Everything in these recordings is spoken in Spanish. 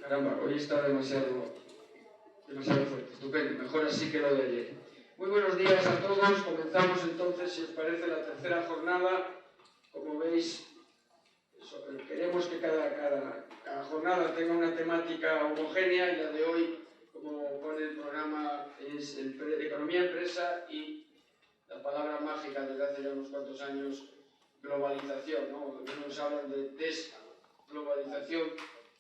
Caramba, hoy está demasiado fuerte, estupendo, mejor así que lo de ayer. Muy buenos días a todos, comenzamos entonces, si os parece, la tercera jornada. Como veis, queremos que cada jornada tenga una temática homogénea, y la de hoy, como pone el programa, es economía, empresa y la palabra mágica desde hace ya unos cuantos años, globalización, ¿no? Algunos hablan de desglobalización.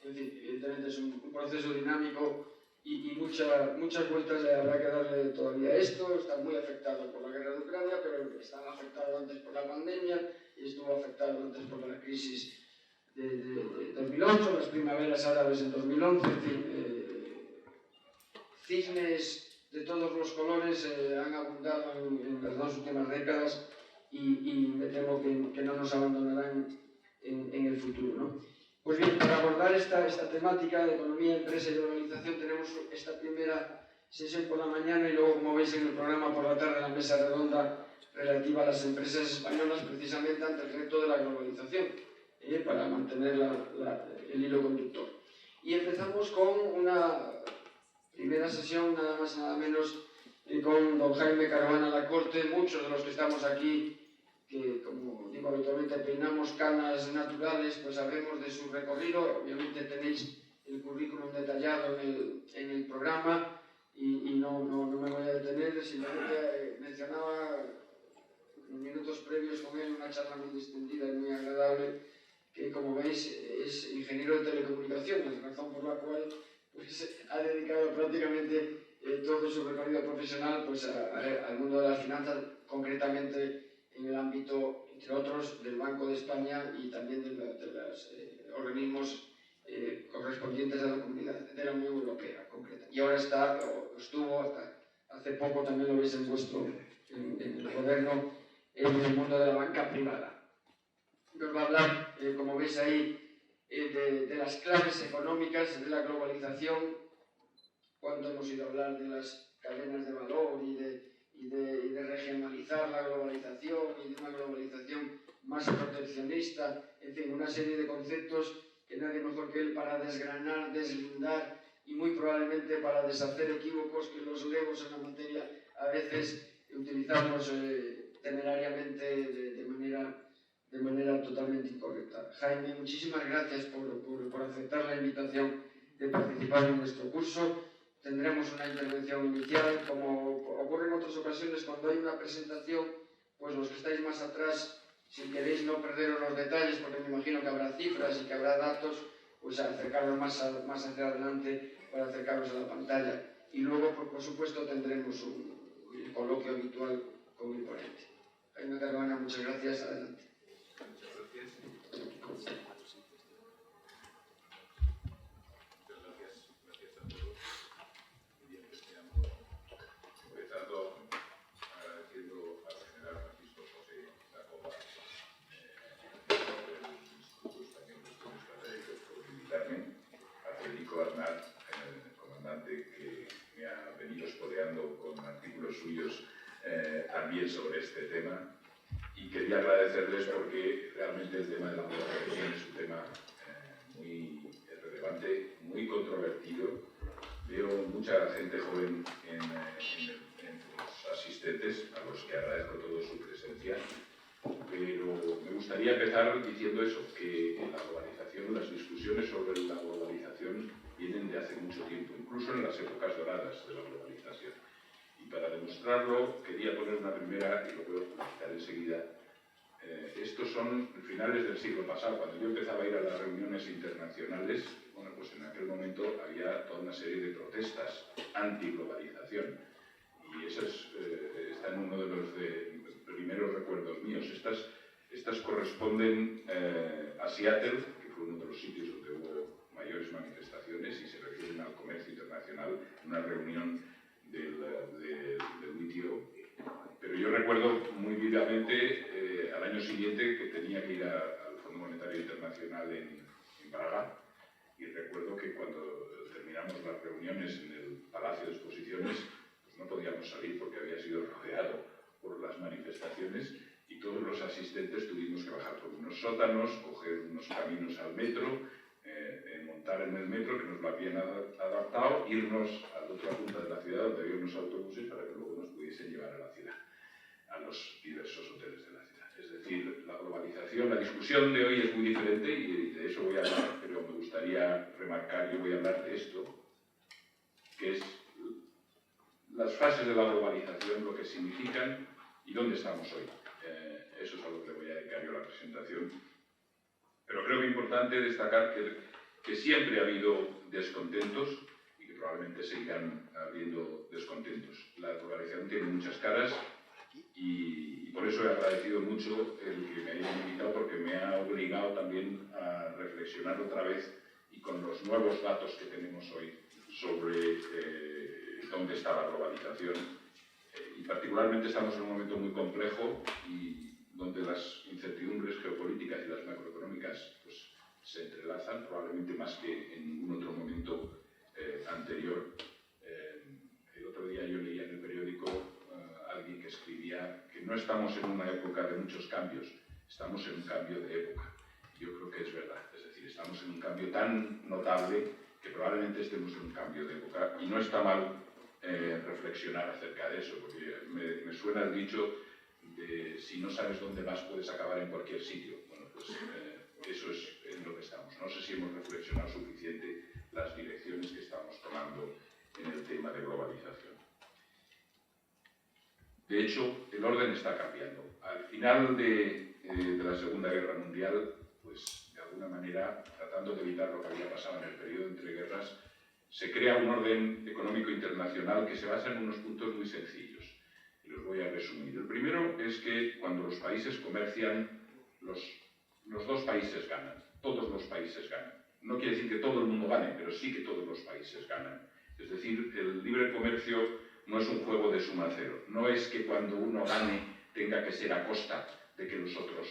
En fin, evidentemente es un proceso dinámico y muchas vueltas habrá que darle todavía a esto. Está muy afectado por la guerra de Ucrania, pero estaba afectado antes por la pandemia y estuvo afectado antes por la crisis de 2008, las primaveras árabes en 2011, en fin, cisnes de todos los colores han abundado en las dos últimas décadas y me temo que no nos abandonarán en el futuro, ¿no? Pues bien, para abordar esta temática de economía, empresa y globalización, tenemos esta primera sesión por la mañana y luego, como veis en el programa, por la tarde, la mesa redonda relativa a las empresas españolas, precisamente ante el reto de la globalización, para mantener el hilo conductor. Y empezamos con una primera sesión, nada más y nada menos, con don Jaime Caravana Lacorte. Muchos de los que estamos aquí, que como digo habitualmente peinamos canas naturales, pues sabemos de su recorrido. Obviamente tenéis el currículum detallado en el programa y no me voy a detener, simplemente mencionaba en minutos previos con él una charla muy distendida y muy agradable, que como veis es ingeniero de telecomunicaciones, razón por la cual pues, ha dedicado prácticamente todo su recorrido profesional pues, al mundo de las finanzas, concretamente en el ámbito, entre otros, del Banco de España y también de los organismos correspondientes a la Comunidad de la Unión Europea, concreta. Y ahora estuvo hasta hace poco, también lo veis en el gobierno, en el mundo de la banca privada. Nos va a hablar, como veis ahí, de las claves económicas de la globalización, cuando hemos ido a hablar de las cadenas de valor y de regionalizar la globalización y de una globalización más proteccionista, en fin, una serie de conceptos que nadie mejor que él para desgranar, deslindar y muy probablemente para deshacer equívocos que los legos en la materia a veces utilizamos temerariamente de manera totalmente incorrecta. Jaime, muchísimas gracias por aceptar la invitación de participar en nuestro curso. Tendremos una intervención inicial, como ocurre en otras ocasiones cuando hay una presentación, pues los que estáis más atrás, si queréis no perderos los detalles, porque me imagino que habrá cifras y que habrá datos, pues acercaros más hacia adelante para acercaros a la pantalla. Y luego, pues, por supuesto, tendremos un coloquio habitual con el ponente. Jaime Caravana, muchas gracias. Adelante. Muchas gracias. Gracias a todos. Y empezando agradeciendo al general Francisco José Jacoba del Instituto Español de Estudios Estratégicos por invitarme, a Federico Arnal, el comandante que me ha venido esporeando con artículos suyos también sobre este tema. Y quería agradecerles porque realmente el tema de la globalización es un tema muy relevante, muy controvertido. Veo mucha gente joven en los asistentes, a los que agradezco todo su presencia, pero me gustaría empezar diciendo eso, que la globalización, las discusiones sobre la globalización vienen de hace mucho tiempo, incluso en las épocas doradas de la globalización. Y para demostrarlo, quería poner una primera, y lo voy a explicar enseguida. Estos son finales del siglo pasado. Cuando yo empezaba a ir a las reuniones internacionales, bueno, pues en aquel momento había toda una serie de protestas anti-globalización. Y eso está en uno de los primeros recuerdos míos. Estas corresponden a Seattle, que fue uno de los sitios donde hubo mayores manifestaciones, y se refieren al comercio internacional, una reunión del WTO. Pero yo recuerdo muy vivamente al año siguiente que tenía que ir al Fondo Monetario Internacional en Praga, y recuerdo que cuando terminamos las reuniones en el Palacio de Exposiciones, pues no podíamos salir porque había sido rodeado por las manifestaciones y todos los asistentes tuvimos que bajar por unos sótanos, coger unos caminos al metro, montar en el metro, que nos lo habían adaptado, irnos a la otra punta de la ciudad donde había unos autobuses para que luego nos pudiesen llevar a la ciudad, a los diversos hoteles de la ciudad. Es decir, la globalización, la discusión de hoy es muy diferente y de eso voy a hablar, pero me gustaría remarcar, yo voy a hablar de esto, que es las fases de la globalización, lo que significan y dónde estamos hoy. Eso es a lo que voy a dedicar yo la presentación. Pero creo que es importante destacar que siempre ha habido descontentos y que probablemente seguirán habiendo descontentos. La globalización tiene muchas caras y por eso he agradecido mucho el que me hayan invitado, porque me ha obligado también a reflexionar otra vez y con los nuevos datos que tenemos hoy sobre dónde está la globalización. Y particularmente estamos en un momento muy complejo y donde las incertidumbres geopolíticas y las macroeconómicas pues, se entrelazan, probablemente más que en ningún otro momento anterior. El otro día yo leía en el periódico alguien que escribía que no estamos en una época de muchos cambios, estamos en un cambio de época. Yo creo que es verdad, es decir, estamos en un cambio tan notable que probablemente estemos en un cambio de época y no está mal reflexionar acerca de eso, porque me suena el dicho de si no sabes dónde vas puedes acabar en cualquier sitio. Bueno, pues eso es en lo que estamos. No sé si hemos reflexionado suficiente las direcciones que estamos tomando en el tema de globalización. De hecho, el orden está cambiando. Al final de la Segunda Guerra Mundial, pues de alguna manera, tratando de evitar lo que había pasado en el periodo entre guerras, se crea un orden económico internacional que se basa en unos puntos muy sencillos. Y los voy a resumir. El primero es que cuando los países comercian, los dos países ganan. Todos los países ganan. No quiere decir que todo el mundo gane, pero sí que todos los países ganan. Es decir, el libre comercio no es un juego de suma cero. No es que cuando uno gane tenga que ser a costa de que los otros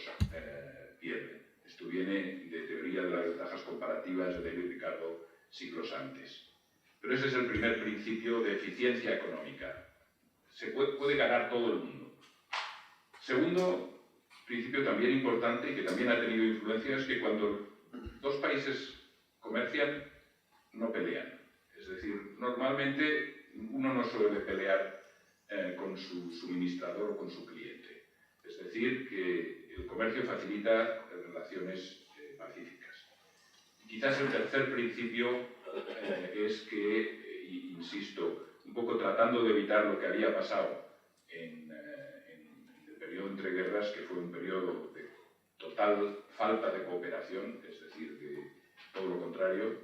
pierden. Esto viene de teoría de las ventajas comparativas de David Ricardo siglos antes. Pero ese es el primer principio de eficiencia económica. Se puede ganar todo el mundo. Segundo principio también importante y que también ha tenido influencia es que cuando dos países comercian, no pelean. Es decir, normalmente uno no suele pelear con su suministrador o con su cliente. Es decir, que el comercio facilita relaciones pacíficas. Quizás el tercer principio es que, insisto, un poco tratando de evitar lo que había pasado en el periodo entre guerras, que fue un periodo de total falta de cooperación, es decir, de todo lo contrario,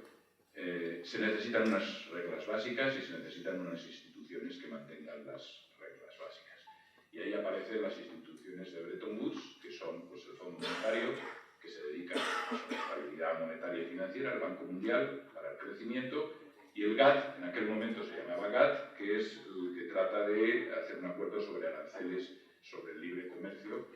se necesitan unas reglas básicas y se necesitan unas instituciones que mantengan las reglas básicas. Y ahí aparecen las instituciones de Bretton Woods, que son pues, el Fondo Monetario, que se dedica a la estabilidad monetaria y financiera, el Banco Mundial para el crecimiento, y el GATT, en aquel momento se llamaba GATT, que es el que trata de hacer un acuerdo sobre aranceles, sobre el libre comercio.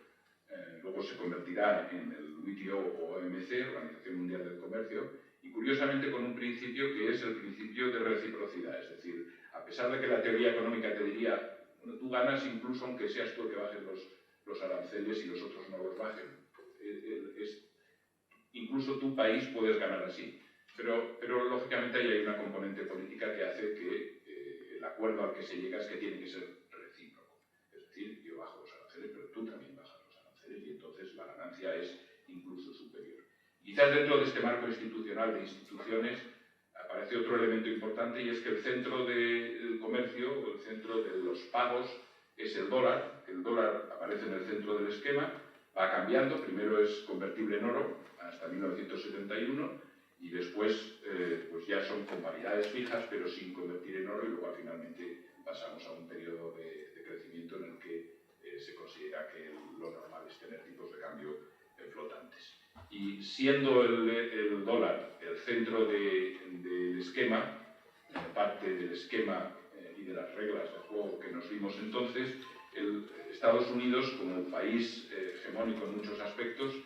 Luego se convertirá en el WTO o OMC, Organización Mundial del Comercio, y curiosamente con un principio que es el principio de reciprocidad. Es decir, a pesar de que la teoría económica te diría, bueno, tú ganas incluso aunque seas tú el que bajes los aranceles y los otros no los bajen. Incluso tu país puedes ganar así. Pero lógicamente ahí hay una componente política que hace que el acuerdo al que se llega es que tiene que ser recíproco. Es decir, yo bajo los aranceles, pero tú también bajas los aranceles y entonces la ganancia es incluso superior. Quizás dentro de este marco institucional de instituciones aparece otro elemento importante y es que el centro del comercio, el centro de los pagos es el dólar. El dólar aparece en el centro del esquema, va cambiando, primero es convertible en oro hasta 1971 y después pues ya son con paridades fijas pero sin convertir en oro y luego finalmente pasamos a un periodo de crecimiento en el que se considera que lo normal es tener tipos de cambio flotantes. Y siendo el dólar el centro del esquema, parte del esquema y de las reglas de juego que nos dimos entonces, Estados Unidos, como país hegemónico en muchos aspectos,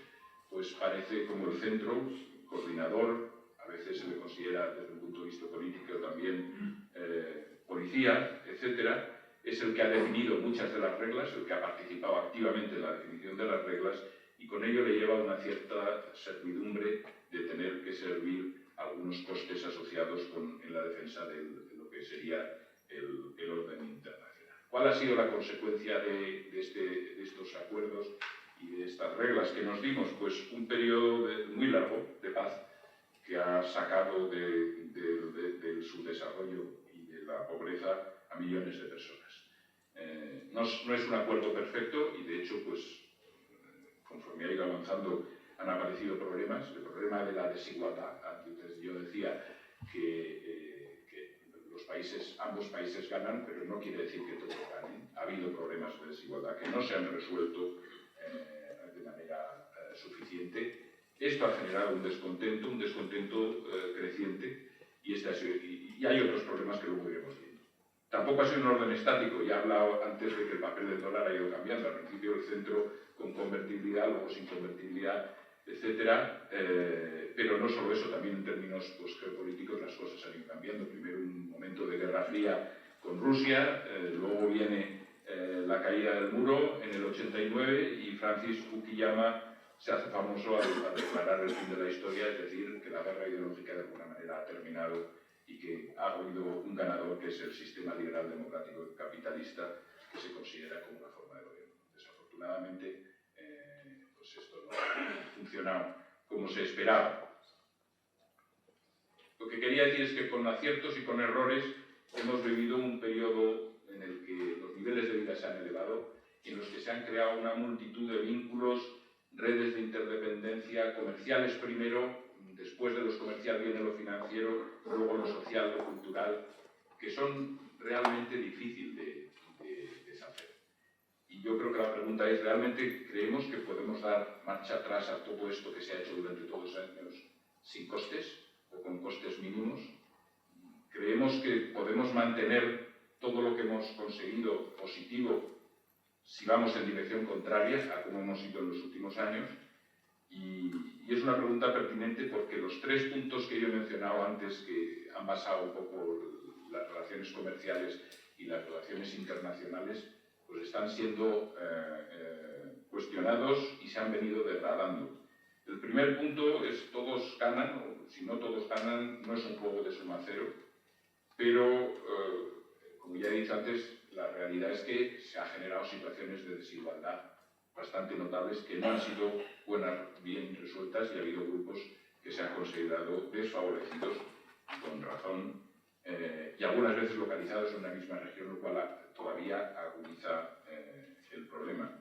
pues parece como el centro, coordinador, a veces se le considera desde un punto de vista político también policía, etc., es el que ha definido muchas de las reglas, el que ha participado activamente en la definición de las reglas y con ello le lleva una cierta servidumbre de tener que servir algunos costes asociados en la defensa de lo que sería el orden internacional. ¿Cuál ha sido la consecuencia de estos acuerdos y de estas reglas que nos dimos? Pues un periodo muy largo de paz que ha sacado del subdesarrollo y de la pobreza a millones de personas. No es un acuerdo perfecto y, de hecho, pues, conforme ha ido avanzando, han aparecido problemas. El problema de la desigualdad. Antes yo decía que ambos países ganan, pero no quiere decir que todos ganen. Ha habido problemas de desigualdad que no se han resuelto de manera suficiente. Esto ha generado un descontento creciente y hay otros problemas que luego iremos viendo. Tampoco ha sido un orden estático. Ya he hablado antes de que el papel del dólar ha ido cambiando. Al principio el centro con convertibilidad, luego sin convertibilidad, etcétera. Pero no solo eso, también en términos pues, geopolíticos las cosas han ido cambiando. Primero un momento de Guerra Fría con Rusia, luego viene la caída del muro en el 89 y Francis Fukuyama se hace famoso al declarar el fin de la historia, es decir, que la guerra ideológica de alguna manera ha terminado y que ha habido un ganador, que es el sistema liberal democrático capitalista, que se considera como una forma de gobierno. Desafortunadamente, pues esto no ha funcionado como se esperaba. Lo que quería decir es que con aciertos y con errores hemos vivido un periodo en el que los niveles de vida se han elevado y en los que se han creado una multitud de vínculos, redes de interdependencia, comerciales primero, después de los comerciales viene lo financiero, luego lo social, lo cultural, que son realmente difíciles de deshacer. Y yo creo que la pregunta es, ¿realmente creemos que podemos dar marcha atrás a todo esto que se ha hecho durante todos los años sin costes o con costes mínimos? ¿Creemos que podemos mantener todo lo que hemos conseguido positivo si vamos en dirección contraria a como hemos ido en los últimos años? Y es una pregunta pertinente porque los tres puntos que yo he mencionado antes, que han basado un poco las relaciones comerciales y las relaciones internacionales, pues están siendo cuestionados y se han venido degradando. El primer punto es todos ganan, o si no todos ganan, no es un juego de suma cero, pero, como ya he dicho antes, la realidad es que se han generado situaciones de desigualdad bastante notables que no han sido bien resueltas y ha habido grupos que se han considerado desfavorecidos, con razón, y algunas veces localizados en una misma región, lo cual todavía agudiza el problema.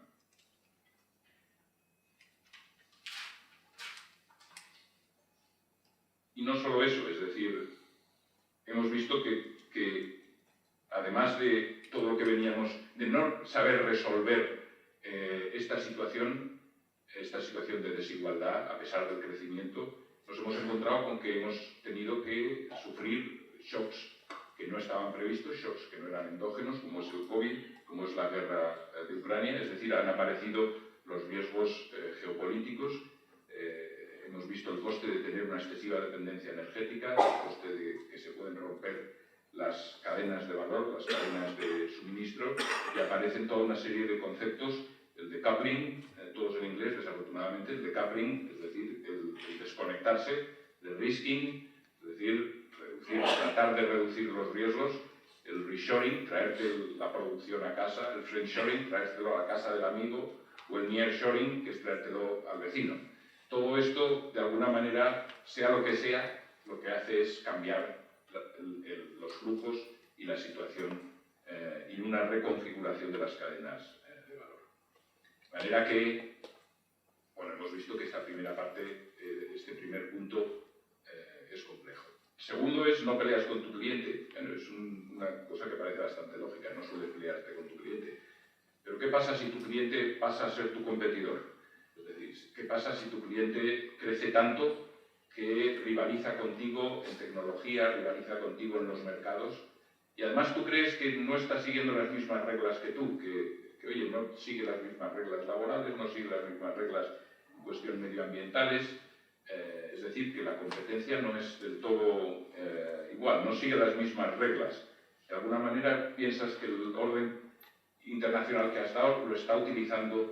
Y no solo eso, es decir, hemos visto que además de todo lo que veníamos, de no saber resolver esta situación de desigualdad, a pesar del crecimiento, nos hemos encontrado con que hemos tenido que sufrir shocks que no estaban previstos, shocks que no eran endógenos, como es el COVID, como es la guerra de Ucrania, es decir, han aparecido los riesgos geopolíticos. Hemos visto el coste de tener una excesiva dependencia energética, el coste de que se pueden romper las cadenas de valor, las cadenas de suministro, y aparecen toda una serie de conceptos, el decoupling, todos en inglés desafortunadamente, el decoupling, es decir, el desconectarse, el risking, es decir, tratar de reducir los riesgos, el reshoring, traerte la producción a casa, el friendshoring, traértelo a la casa del amigo, o el nearshoring, que es traértelo al vecino. Todo esto, de alguna manera, sea lo que sea, lo que hace es cambiar los flujos y la situación y una reconfiguración de las cadenas de valor. De manera que, bueno, hemos visto que esta primera parte, este primer punto, es complejo. Segundo es, no peleas con tu cliente. Bueno, es una cosa que parece bastante lógica, no sueles pelearte con tu cliente. Pero ¿qué pasa si tu cliente pasa a ser tu competidor? Es decir, ¿qué pasa si tu cliente crece tanto que rivaliza contigo en tecnología, rivaliza contigo en los mercados, y además tú crees que no está siguiendo las mismas reglas que tú, que oye, no sigue las mismas reglas laborales, no sigue las mismas reglas en cuestión medioambientales, es decir, que la competencia no es del todo igual, no sigue las mismas reglas. De alguna manera piensas que el orden internacional que has dado lo está utilizando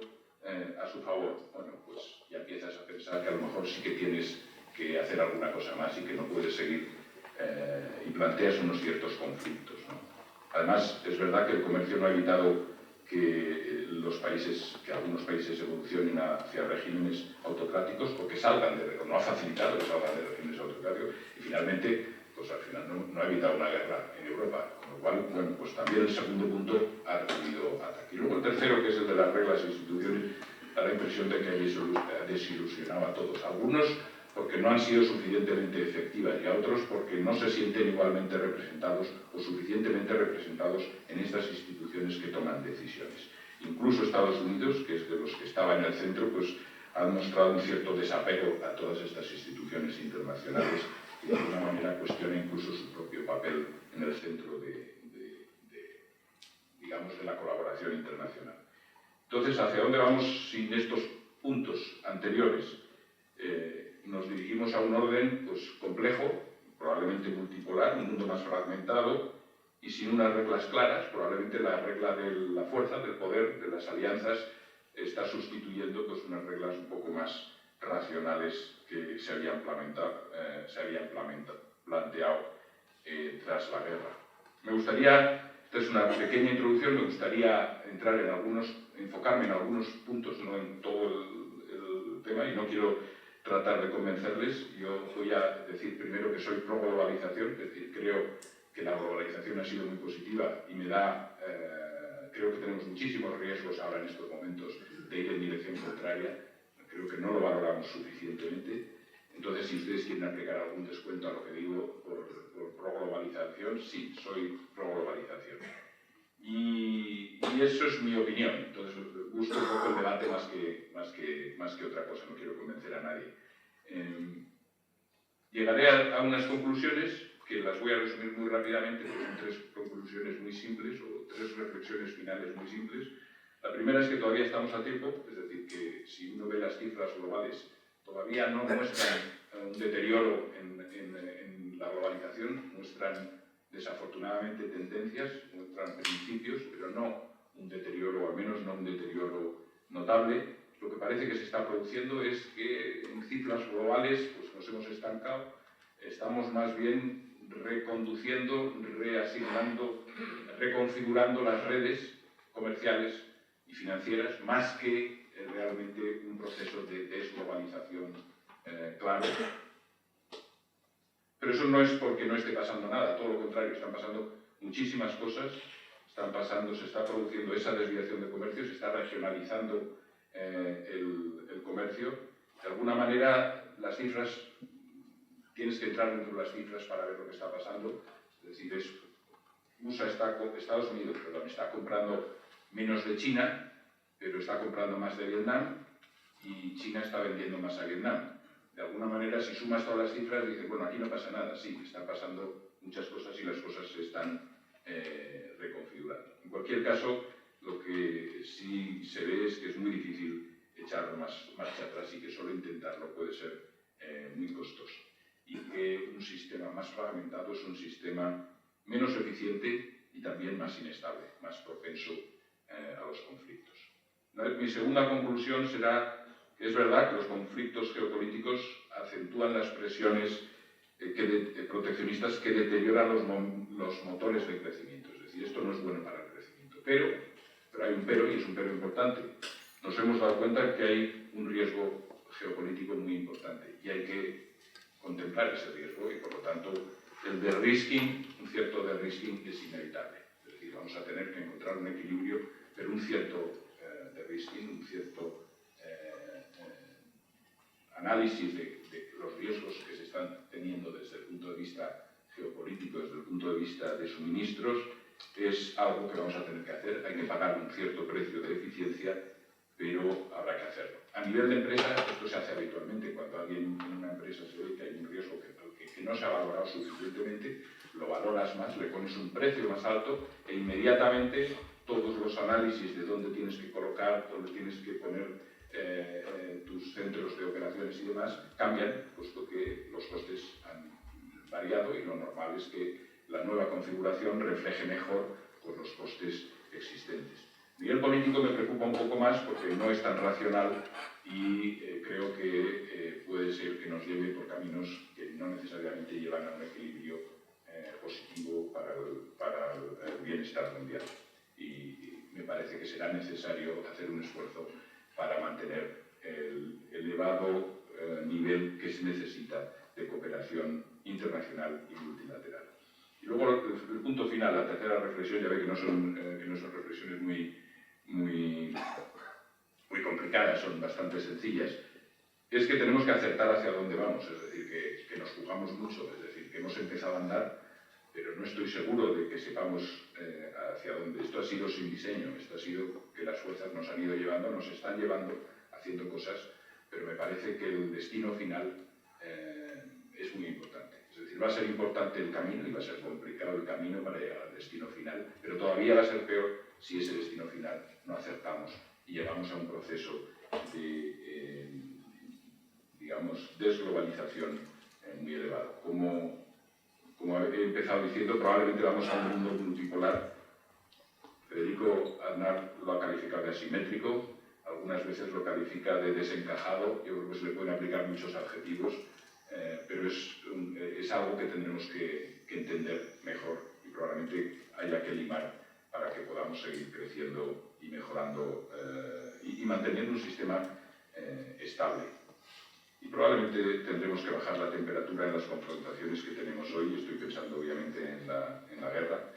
a su favor. Bueno, pues ya empiezas a pensar que a lo mejor sí que tienes que hacer alguna cosa más y que no puede seguir y planteas unos ciertos conflictos, ¿no? Además, es verdad que el comercio no ha evitado que algunos países evolucionen hacia regímenes autocráticos o que salgan no ha facilitado que salgan de regímenes autocráticos y finalmente, pues al final no ha evitado una guerra en Europa, con lo cual, bueno, pues también el segundo punto ha recibido ataque. Y luego el tercero, que es el de las reglas e instituciones, da la impresión de que ha desilusionado a todos. Algunos porque no han sido suficientemente efectivas y a otros porque no se sienten igualmente representados o suficientemente representados en estas instituciones que toman decisiones. Incluso Estados Unidos, que es de los que estaba en el centro, pues han mostrado un cierto desapego a todas estas instituciones internacionales y de alguna manera cuestiona incluso su propio papel en el centro digamos, de la colaboración internacional. Entonces, ¿hacia dónde vamos sin estos puntos anteriores? Nos dirigimos a un orden pues, complejo, probablemente multipolar, un mundo más fragmentado y sin unas reglas claras. Probablemente la regla de la fuerza, del poder, de las alianzas, está sustituyendo pues, unas reglas un poco más racionales que se habían planteado tras la guerra. Me gustaría, esta es una pequeña introducción, me gustaría enfocarme en algunos puntos, no en todo el tema, y no quiero tratar de convencerles. Yo voy a decir primero que soy pro globalización, es decir, creo que la globalización ha sido muy positiva y creo que tenemos muchísimos riesgos ahora en estos momentos de ir en dirección contraria. Creo que no lo valoramos suficientemente. Entonces, si ustedes quieren aplicar algún descuento a lo que digo por pro-globalización, sí, soy pro-globalización. Y eso es mi opinión. Entonces, busco un poco el debate más que otra cosa, no quiero convencer a nadie. Llegaré a unas conclusiones que las voy a resumir muy rápidamente, porque son 3 conclusiones muy simples o 3 reflexiones finales muy simples. La primera es que todavía estamos a tiempo, es decir, que si uno ve las cifras globales, todavía no muestran un deterioro en la globalización, muestran desafortunadamente tendencias, muestran principios, pero no un deterioro, o al menos no un deterioro notable. Lo que parece que se está produciendo es que en cifras globales pues, nos hemos estancado, estamos más bien reconduciendo, reasignando, reconfigurando las redes comerciales y financieras, más que realmente un proceso de desglobalización claro. Pero eso no es porque no esté pasando nada, todo lo contrario, están pasando muchísimas cosas, se está produciendo esa desviación de comercio, se está regionalizando el comercio. De alguna manera, las cifras, tienes que entrar dentro de las cifras para ver lo que está pasando. Es decir, Estados Unidos está comprando menos de China, pero está comprando más de Vietnam, y China está vendiendo más a Vietnam. De alguna manera, si sumas todas las cifras, dices, bueno, aquí no pasa nada. Sí, están pasando muchas cosas y las cosas se están reconfigurando. En cualquier caso, lo que sí se ve es que es muy difícil echar marcha atrás y que solo intentarlo puede ser muy costoso. Y que un sistema más fragmentado es un sistema menos eficiente y también más inestable, más propenso a los conflictos. Mi segunda conclusión será que es verdad que los conflictos geopolíticos acentúan las presiones proteccionistas que deterioran los motores de crecimiento. Es decir, esto no es bueno para el crecimiento. Pero hay un pero, y es un pero importante. Nos hemos dado cuenta que hay un riesgo geopolítico muy importante y hay que contemplar ese riesgo y, por lo tanto, el de-risking, un cierto de-risking es inevitable. Es decir, vamos a tener que encontrar un equilibrio, pero un cierto de-risking, un cierto análisis de los riesgos que se están teniendo desde el punto de vista geopolítico, desde el punto de vista de suministros, es algo que vamos a tener que hacer. Hay que pagar un cierto precio de eficiencia, pero habrá que hacerlo. A nivel de empresa, esto se hace habitualmente. Cuando alguien en una empresa se ve que hay un riesgo que no se ha valorado suficientemente, lo valoras más, le pones un precio más alto e inmediatamente todos los análisis de dónde tienes que colocar, dónde tienes que poner tus centros de operaciones y demás cambian, puesto que los costes han variado y lo normal es que la nueva configuración refleje mejor pues, los costes existentes. A nivel político me preocupa un poco más porque no es tan racional y creo que puede ser que nos lleve, porque caminos que no necesariamente llevan a un equilibrio positivo para el bienestar mundial. Y me parece que será necesario hacer un esfuerzo para mantener el elevado nivel que se necesita de cooperación internacional y multilateral. Y luego el punto final, la tercera reflexión, ya ve que no son reflexiones muy complicadas, son bastante sencillas, es que tenemos que acertar hacia dónde vamos, es decir, que nos jugamos mucho, es decir, que hemos empezado a andar, pero no estoy seguro de que sepamos hacia dónde. Esto ha sido sin diseño, esto ha sido que las fuerzas nos han ido llevando, nos están llevando, haciendo cosas, pero me parece que el destino final es muy importante. Es decir, va a ser importante el camino y va a ser complicado el camino para llegar al destino final, pero todavía va a ser peor si ese destino final no acertamos y llegamos a un proceso de, digamos, desglobalización muy elevado. Como he empezado diciendo, probablemente vamos a un mundo multipolar. Federico Aznar lo ha calificado de asimétrico, algunas veces lo califica de desencajado, yo creo que se le pueden aplicar muchos adjetivos, pero es algo que tendremos que entender mejor y probablemente haya que limar para que podamos seguir creciendo y mejorando y manteniendo un sistema estable. Y probablemente tendremos que bajar la temperatura en las confrontaciones que tenemos hoy. Estoy pensando obviamente en la guerra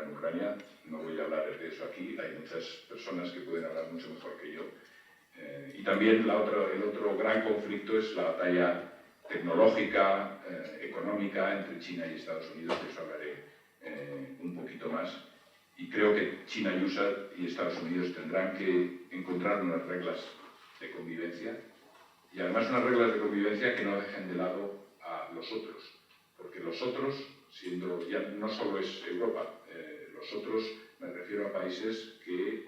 en Ucrania. No voy a hablar de eso aquí, hay muchas personas que pueden hablar mucho mejor que yo. Y también el otro gran conflicto es la batalla tecnológica, económica entre China y Estados Unidos, de eso hablaré un poquito más. Y creo que China y USA y Estados Unidos tendrán que encontrar unas reglas de convivencia y además unas reglas de convivencia que no dejen de lado a los otros, porque los otros, siendo ya no solo es Europa, los otros me refiero a países que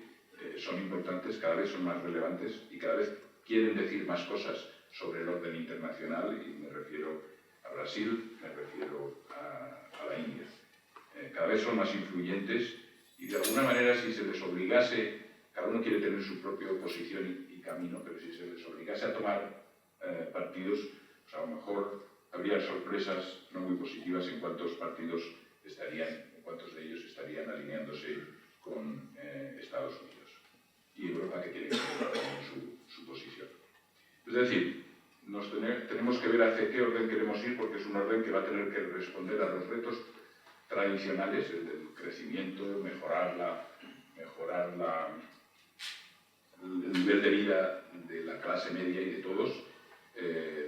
son importantes, cada vez son más relevantes y cada vez quieren decir más cosas sobre el orden internacional, y me refiero a Brasil, me refiero a la India. Cada vez son más influyentes y de alguna manera, si se les obligase, cada uno quiere tener su propia posición y camino, pero si se les obligase a tomar partidos, pues a lo mejor habría sorpresas no muy positivas en cuántos partidos cuántos de ellos estarían alineándose con Estados Unidos y Europa, que quiere cambiar también su posición. Es decir, tenemos que ver hacia qué orden queremos ir, porque es un orden que va a tener que responder a los retos tradicionales, el del crecimiento, mejorar el nivel de vida de la clase media y de todos,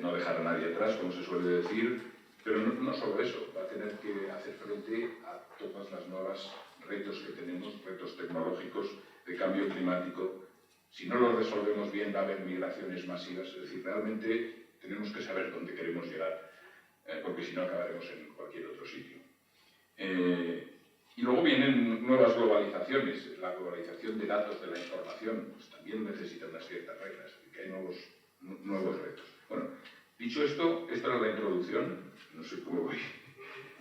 no dejar a nadie atrás, como se suele decir, pero no solo eso, va a tener que hacer frente a todas las nuevas retos que tenemos, retos tecnológicos, de cambio climático. Si no los resolvemos bien, va a haber migraciones masivas, es decir, realmente tenemos que saber dónde queremos llegar, porque si no acabaremos en cualquier otro sitio. Y luego vienen nuevas globalizaciones, la globalización de datos, de la información, pues también necesita unas ciertas reglas, que hay nuevos retos. Bueno, dicho esto, esta era la introducción, no sé cómo voy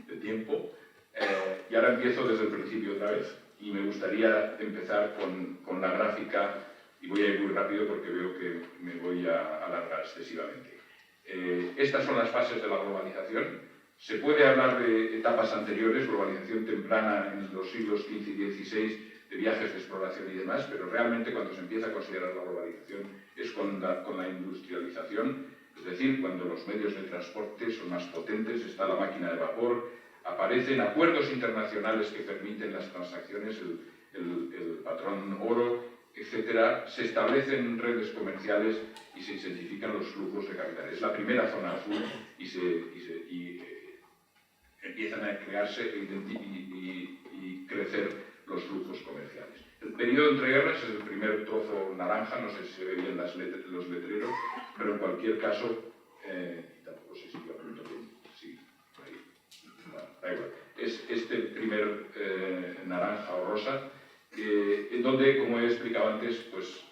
de tiempo, y ahora empiezo desde el principio otra vez. Y me gustaría empezar con la gráfica, y voy a ir muy rápido porque veo que me voy a alargar excesivamente. Estas son las fases de la globalización. Se puede hablar de etapas anteriores, globalización temprana en los siglos XV y XVI, de viajes de exploración y demás, pero realmente cuando se empieza a considerar la globalización es con la industrialización, es decir, cuando los medios de transporte son más potentes, está la máquina de vapor, aparecen acuerdos internacionales que permiten las transacciones, el patrón oro, etcétera, se establecen redes comerciales y se identifican los flujos de capital. Es la primera zona azul y empiezan a crearse y crecer los flujos comerciales. El periodo entre guerras es el primer trozo naranja, no sé si se ve bien los letreros, pero en cualquier caso, tampoco sé si lo apunto bien, sí, ahí, bueno, da igual. Es este primer naranja o rosa, en donde, como he explicado antes, pues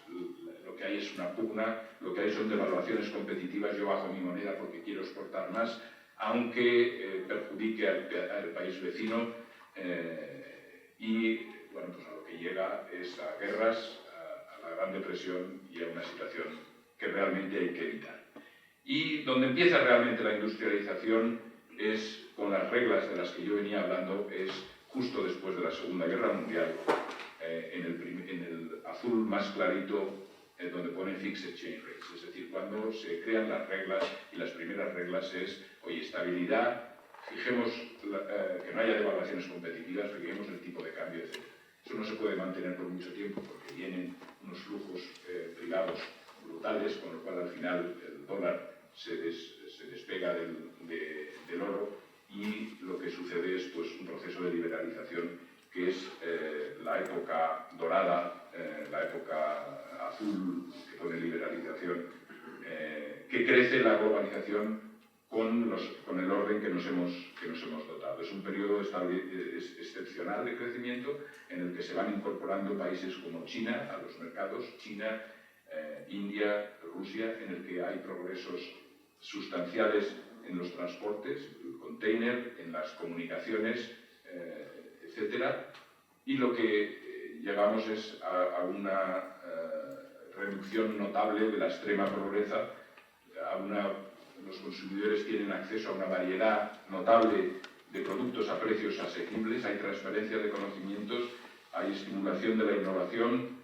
lo que hay es una pugna, lo que hay son devaluaciones competitivas. Yo bajo mi moneda porque quiero exportar más, aunque perjudique al país vecino, y bueno, pues a lo que llega es a guerras, a la Gran Depresión y a una situación que realmente hay que evitar. Y donde empieza realmente la industrialización es con las reglas de las que yo venía hablando, es justo después de la Segunda Guerra Mundial, en el azul más clarito, donde pone Fixed Exchange Rates, es decir, cuando se crean las reglas, y las primeras reglas es, oye, estabilidad, fijemos que no haya devaluaciones competitivas, fijemos el tipo de cambio, etc. Eso no se puede mantener por mucho tiempo, porque vienen unos flujos privados brutales, con lo cual al final el dólar se despega del oro, y lo que sucede es pues, un proceso de liberalización que es la época dorada, la época azul, que pone liberalización, que crece la globalización con el orden que nos hemos dotado. Es un periodo excepcional de crecimiento en el que se van incorporando países como China a los mercados, China, India, Rusia, en el que hay progresos sustanciales en los transportes, el container, en las comunicaciones, etcétera, y lo que llegamos es a una reducción notable de la extrema pobreza. Los consumidores tienen acceso a una variedad notable de productos a precios asequibles, hay transferencia de conocimientos, hay estimulación de la innovación,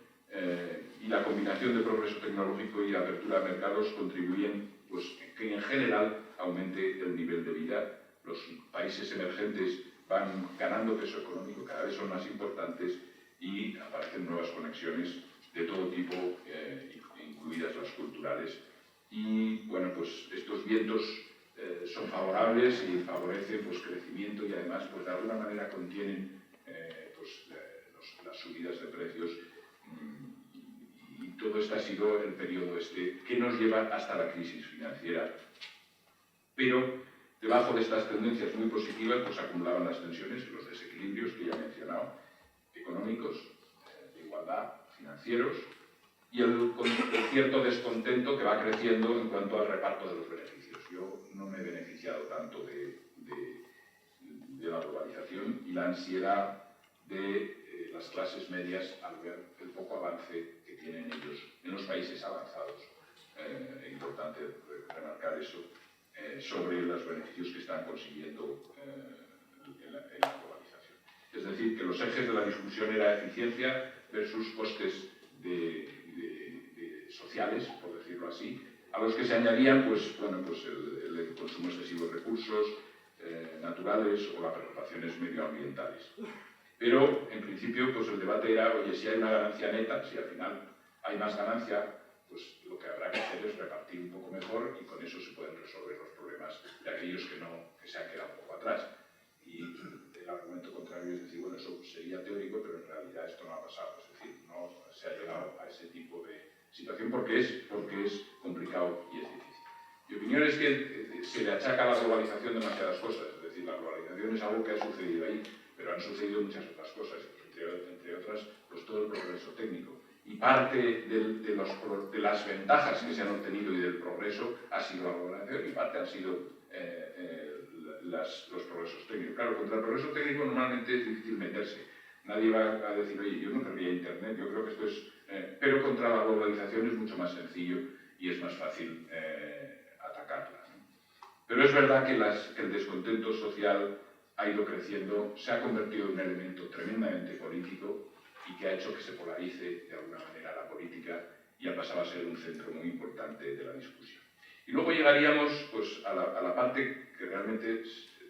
y la combinación de progreso tecnológico y apertura a mercados contribuyen pues, que en general aumente el nivel de vida. Los países emergentes van ganando peso económico, cada vez son más importantes, y aparecen nuevas conexiones de todo tipo, incluidas las culturales. Y bueno, pues estos vientos son favorables y favorecen pues, crecimiento, y además pues, de alguna manera contienen las subidas de precios. Y todo este ha sido el periodo que nos lleva hasta la crisis financiera. Pero debajo de estas tendencias muy positivas pues acumulaban las tensiones y los desequilibrios que ya he mencionado, económicos, de igualdad, financieros, y el cierto descontento que va creciendo en cuanto al reparto de los beneficios. Yo no me he beneficiado tanto de la globalización, y la ansiedad de las clases medias al ver el poco avance que tienen ellos en los países avanzados. Es importante remarcar eso, sobre los beneficios que están consiguiendo en la globalización. Es decir, que los ejes de la discusión era eficiencia versus costes sociales, por decirlo así, a los que se añadían pues, bueno, pues el consumo excesivo de recursos naturales o las preocupaciones medioambientales. Pero, en principio, pues el debate era, oye, si hay una ganancia neta, si al final hay más ganancia, pues lo que habrá que hacer es repartir un poco mejor, y con eso se pueden resolver los problemas de aquellos que se han quedado un poco atrás. Y el argumento contrario es decir, bueno, eso sería teórico, pero en realidad esto no ha pasado. Es decir, no se ha llegado a ese tipo de situación porque es complicado y es difícil. Mi opinión es que se le achaca a la globalización demasiadas cosas. Es decir, la globalización es algo que ha sucedido ahí, pero han sucedido muchas otras cosas, entre otras, pues todo el progreso técnico. Y parte de las ventajas que se han obtenido y del progreso ha sido la globalización, y parte han sido los progresos técnicos. Claro, contra el progreso técnico normalmente es difícil meterse. Nadie va a decir, oye, yo no querría Internet, yo creo que esto es... pero contra la globalización es mucho más sencillo y es más fácil atacarla, ¿no? Pero es verdad que el descontento social ha ido creciendo, se ha convertido en un elemento tremendamente político, y que ha hecho que se polarice de alguna manera la política, y ha pasado a ser un centro muy importante de la discusión. Y luego llegaríamos pues, a la parte que realmente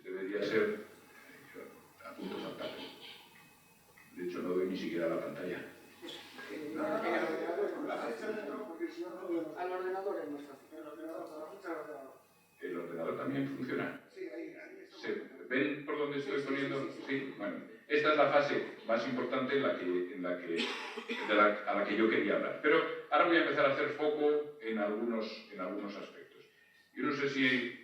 debería ser a punto saltar. De hecho, no doy ni siquiera la pantalla. Al ordenador es más fácil. ¿El ordenador también funciona? Sí, ahí. ¿Ven por dónde estoy poniendo? Sí. Bueno, esta es la fase más importante a la que yo quería hablar. Pero ahora voy a empezar a hacer foco en algunos aspectos. Yo no sé si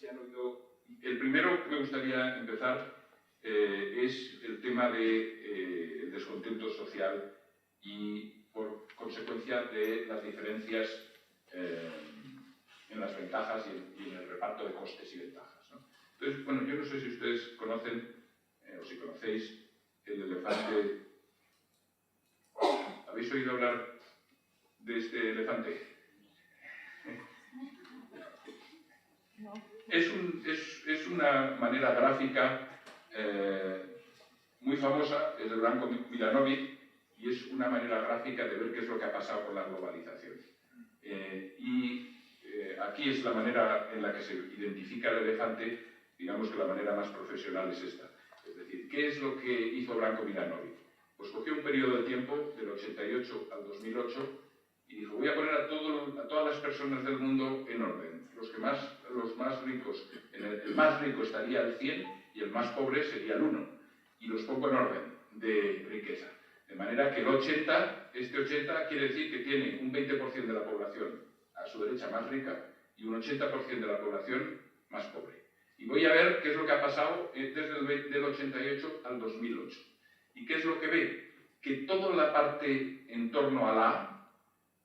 han oído... El primero que me gustaría empezar es el tema del descontento social, y por consecuencia de las diferencias en las ventajas y en el reparto de costes y ventajas, ¿no? Entonces, bueno, yo no sé si ustedes conocen, o si conocéis, el elefante. ¿Habéis oído hablar de este elefante? Es una manera gráfica muy famosa, es de Branko Milanovic, y es una manera gráfica de ver qué es lo que ha pasado con la globalización. Aquí es la manera en la que se identifica el elefante, digamos que la manera más profesional es esta. Es decir, ¿qué es lo que hizo Branko Milanovic? Pues cogió un periodo de tiempo, del 88 al 2008, y dijo, voy a poner a todas las personas del mundo en orden. Los más ricos, el más rico estaría al 100 y el más pobre sería el 1. Y los pongo en orden de riqueza. De manera que este 80 quiere decir que tiene un 20% de la población a su derecha más rica y un 80% de la población más pobre. Y voy a ver qué es lo que ha pasado desde el 88 al 2008. ¿Y qué es lo que ve? Que toda la parte en torno a la A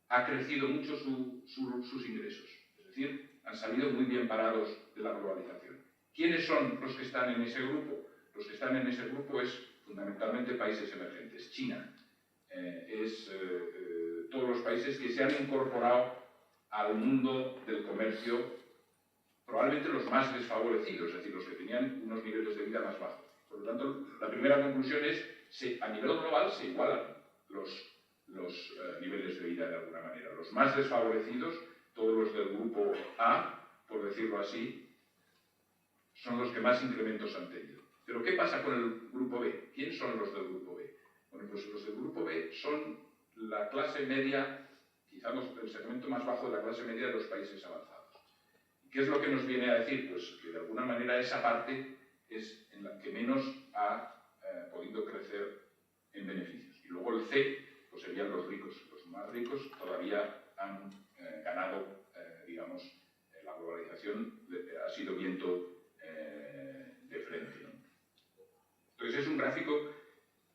ha crecido mucho sus ingresos. Es decir, han salido muy bien parados de la globalización. ¿Quiénes son los que están en ese grupo? Los que están en ese grupo es fundamentalmente países emergentes. China todos los países que se han incorporado al mundo del comercio, probablemente los más desfavorecidos, es decir, los que tenían unos niveles de vida más bajos. Por lo tanto, la primera conclusión es que a nivel global se igualan los niveles de vida de alguna manera. Los más desfavorecidos, todos los del grupo A, por decirlo así, son los que más incrementos han tenido. Pero ¿qué pasa con el grupo B? ¿Quién son los del grupo B? Bueno, pues los del grupo B son la clase media, quizás el segmento más bajo de la clase media de los países avanzados. ¿Qué es lo que nos viene a decir? Pues que de alguna manera esa parte es en la que menos ha podido crecer en beneficios. Y luego el C, pues serían los ricos. Los más ricos todavía han ganado, digamos, la globalización ha sido viento de frente, ¿no? Entonces es un gráfico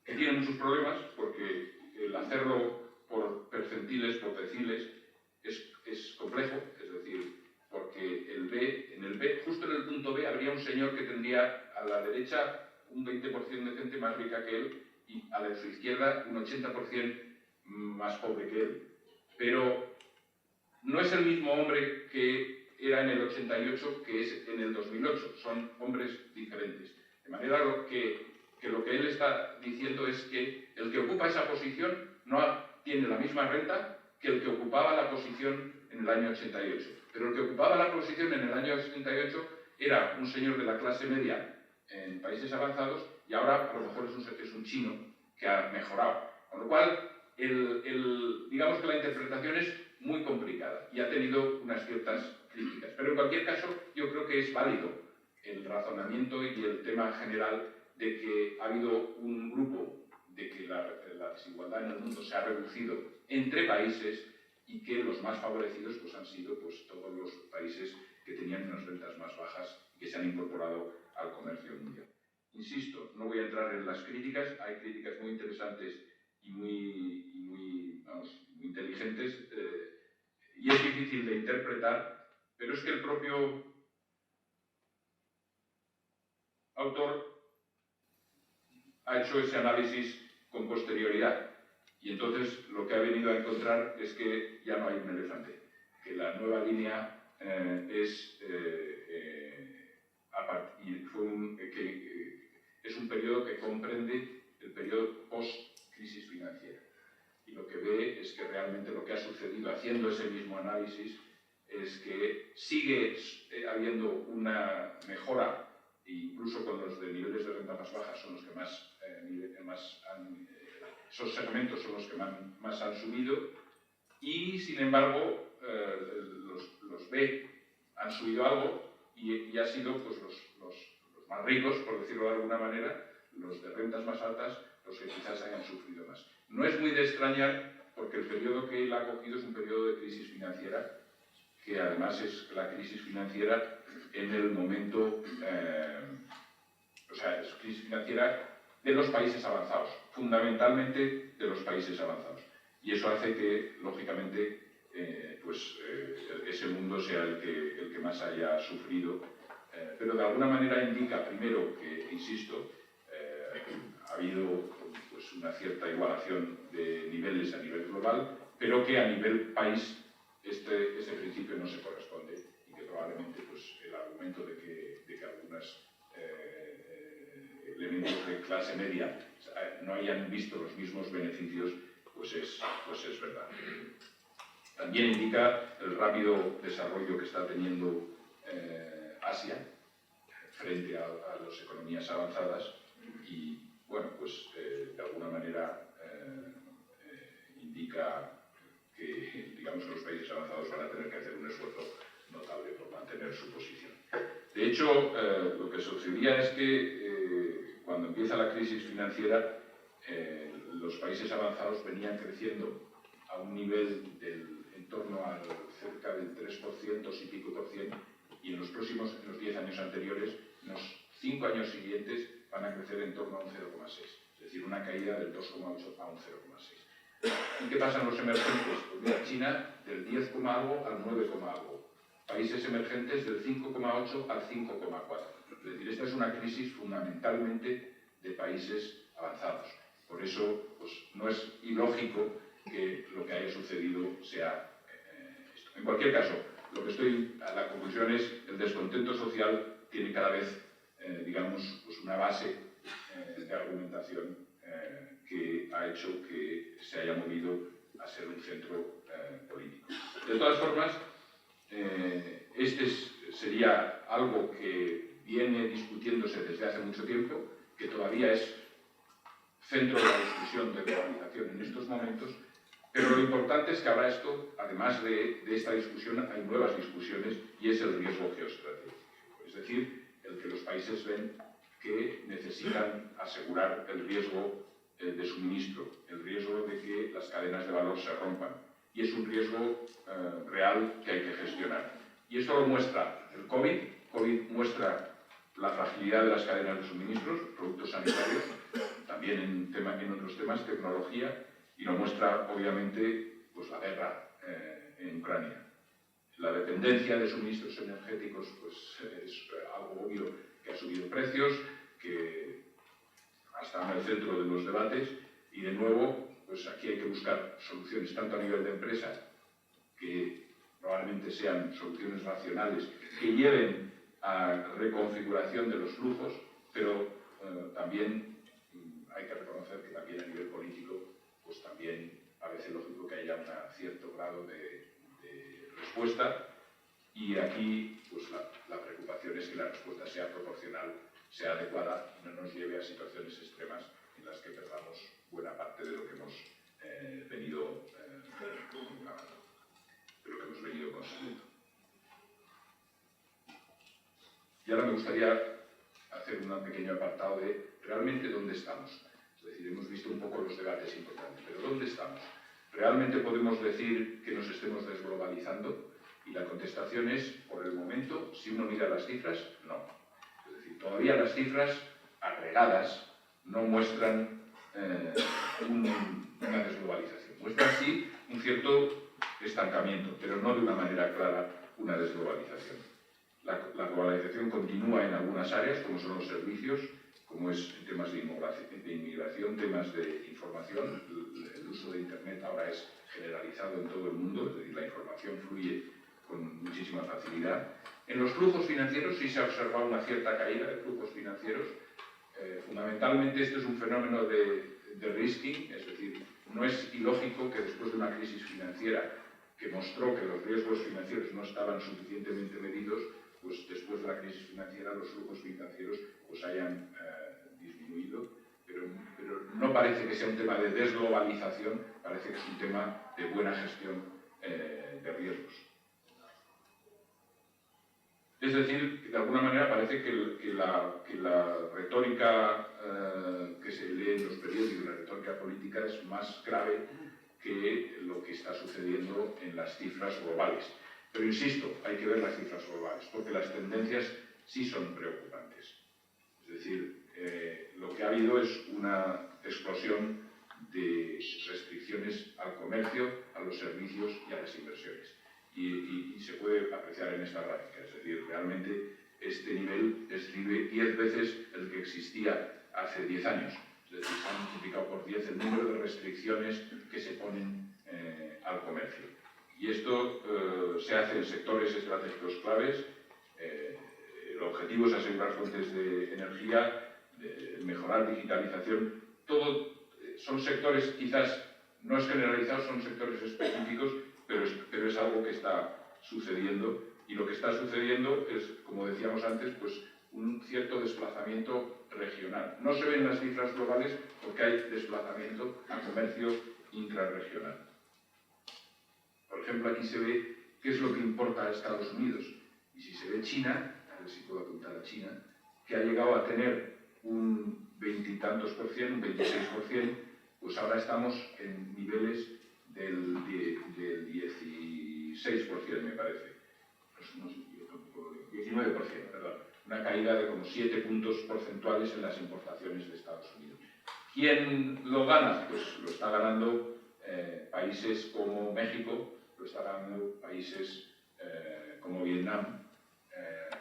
que tiene muchos problemas porque el hacerlo por percentiles, por deciles, es complejo, es decir, porque en el B, justo en el punto B, habría un señor que tendría a la derecha un 20% de gente más rica que él y a su izquierda un 80% más pobre que él. Pero no es el mismo hombre que era en el 88 que es en el 2008, son hombres diferentes. De manera que lo que él está diciendo es que el que ocupa esa posición no tiene la misma renta que el que ocupaba la posición en el año 88. Pero el que ocupaba la posición en el año 88 era un señor de la clase media en países avanzados y ahora a lo mejor es un chino que ha mejorado. Con lo cual, digamos que la interpretación es muy complicada y ha tenido unas ciertas críticas. Pero en cualquier caso, yo creo que es válido el razonamiento y el tema general de que ha habido un grupo, de que la desigualdad en el mundo se ha reducido entre países y que los más favorecidos pues, han sido pues, todos los países que tenían unas rentas más bajas y que se han incorporado al comercio mundial. Insisto, no voy a entrar en las críticas, hay críticas muy interesantes y muy inteligentes y es difícil de interpretar, pero es que el propio autor ha hecho ese análisis con posterioridad y entonces lo que ha venido a encontrar es que ya no hay un elefante, que la nueva línea es un periodo que comprende el periodo post-crisis financiera. Y lo que ve es que realmente lo que ha sucedido haciendo ese mismo análisis es que sigue habiendo una mejora, incluso con los de niveles de renta más bajas son los que esos segmentos son los que más han subido y sin embargo los B han subido algo y ha sido pues, los más ricos, por decirlo de alguna manera, los de rentas más altas, los que quizás hayan sufrido más. No es muy de extrañar porque el periodo que él ha cogido es un periodo de crisis financiera, que además es la crisis financiera en el momento, es crisis financiera de los países avanzados, fundamentalmente de los países avanzados. Y eso hace que, lógicamente, ese mundo sea el que más haya sufrido. Pero de alguna manera indica, primero, que, insisto, ha habido pues, una cierta igualación de niveles a nivel global, pero que a nivel país ese principio no se corresponde y que probablemente efectivamente, pues, el argumento de que algunos elementos de clase media no hayan visto los mismos beneficios, pues es verdad. También indica el rápido desarrollo que está teniendo Asia frente a las economías avanzadas y, bueno, pues de alguna manera indica que, digamos, los países avanzados van a tener que hacer un esfuerzo notable por mantener su posición. De hecho, lo que sucedía es que cuando empieza la crisis financiera, los países avanzados venían creciendo a un nivel en torno al cerca del 3% y pico por ciento, y en los 10 años anteriores, en los 5 años siguientes, van a crecer en torno a un 0,6, es decir, una caída del 2,8 a un 0,6. ¿Y qué pasa en los emergentes? Pues mira, China del 10, algo al 9, algo. Países emergentes del 5,8 al 5,4. Es decir, esta es una crisis fundamentalmente de países avanzados. Por eso, pues, no es ilógico que lo que haya sucedido sea esto. En cualquier caso, la conclusión es que el descontento social tiene cada vez, digamos, pues una base de argumentación que ha hecho que se haya movido a ser un centro político. De todas formas, este sería algo que viene discutiéndose desde hace mucho tiempo, que todavía es centro de la discusión de globalización en estos momentos, pero lo importante es que habrá esto, además de esta discusión, hay nuevas discusiones y es el riesgo geoestratégico. Es decir, el que los países ven que necesitan asegurar el riesgo de suministro, el riesgo de que las cadenas de valor se rompan. Y es un riesgo real que hay que gestionar. Y esto lo muestra el COVID. COVID muestra la fragilidad de las cadenas de suministros, productos sanitarios, también en otros temas, tecnología, y lo muestra, obviamente, pues, la guerra en Ucrania. La dependencia de suministros energéticos, pues, es algo obvio que ha subido precios, que está en el centro de los debates, y de nuevo, pues aquí hay que buscar soluciones tanto a nivel de empresa, que probablemente sean soluciones racionales, que lleven a reconfiguración de los flujos, pero también hay que reconocer que también a nivel político, pues también parece lógico que haya un cierto grado de respuesta, y aquí pues la preocupación es que la respuesta sea proporcional, sea adecuada y no nos lleve a situaciones extremas en las que perdamos buena parte de lo que hemos venido consiguiendo. Y ahora me gustaría hacer un pequeño apartado de realmente dónde estamos. Es decir, hemos visto un poco los debates importantes, pero ¿dónde estamos? ¿Realmente podemos decir que nos estemos desglobalizando? Y la contestación es, por el momento, si uno mira las cifras, no. Es decir, todavía las cifras agregadas no muestran una desglobalización. Muestran sí un cierto estancamiento, pero no de una manera clara una desglobalización. La globalización continúa en algunas áreas, como son los servicios, como es en temas de inmigración, temas de información. El uso de Internet ahora es generalizado en todo el mundo, es decir, la información fluye con muchísima facilidad. En los flujos financieros sí se ha observado una cierta caída de flujos financieros. Fundamentalmente este es un fenómeno de risking, es decir, no es ilógico que después de una crisis financiera que mostró que los riesgos financieros no estaban suficientemente medidos, pues después de la crisis financiera los flujos financieros pues hayan disminuido, pero no parece que sea un tema de desglobalización, parece que es un tema de buena gestión de riesgos. Es decir, de alguna manera parece que la retórica que se lee en los periódicos, la retórica política, es más grave que lo que está sucediendo en las cifras globales. Pero insisto, hay que ver las cifras globales, porque las tendencias sí son preocupantes. Es decir, lo que ha habido es una explosión de restricciones al comercio, a los servicios y a las inversiones. Y se puede apreciar en esta gráfica, es decir, realmente este nivel es 10 veces el que existía hace 10 años. Es decir, se han multiplicado por 10 el número de restricciones que se ponen al comercio. Y esto se hace en sectores estratégicos claves, objetivo es asegurar fuentes de energía, mejorar digitalización, todo son sectores quizás no es generalizado, son sectores específicos, pero es algo que está sucediendo, y lo que está sucediendo es, como decíamos antes, pues un cierto desplazamiento regional. No se ven las cifras globales porque hay desplazamiento a comercio intrarregional. Por ejemplo, aquí se ve qué es lo que importa a Estados Unidos. Y si se ve China, a ver si puedo apuntar a China, que ha llegado a tener un 20 y tantos por cien, un 26%, pues ahora estamos en niveles del 16%, me parece. No sé, 19%, perdón. Una caída de como 7 puntos porcentuales en las importaciones de Estados Unidos. ¿Quién lo gana? Pues lo está ganando países como México, lo está ganando países como Vietnam,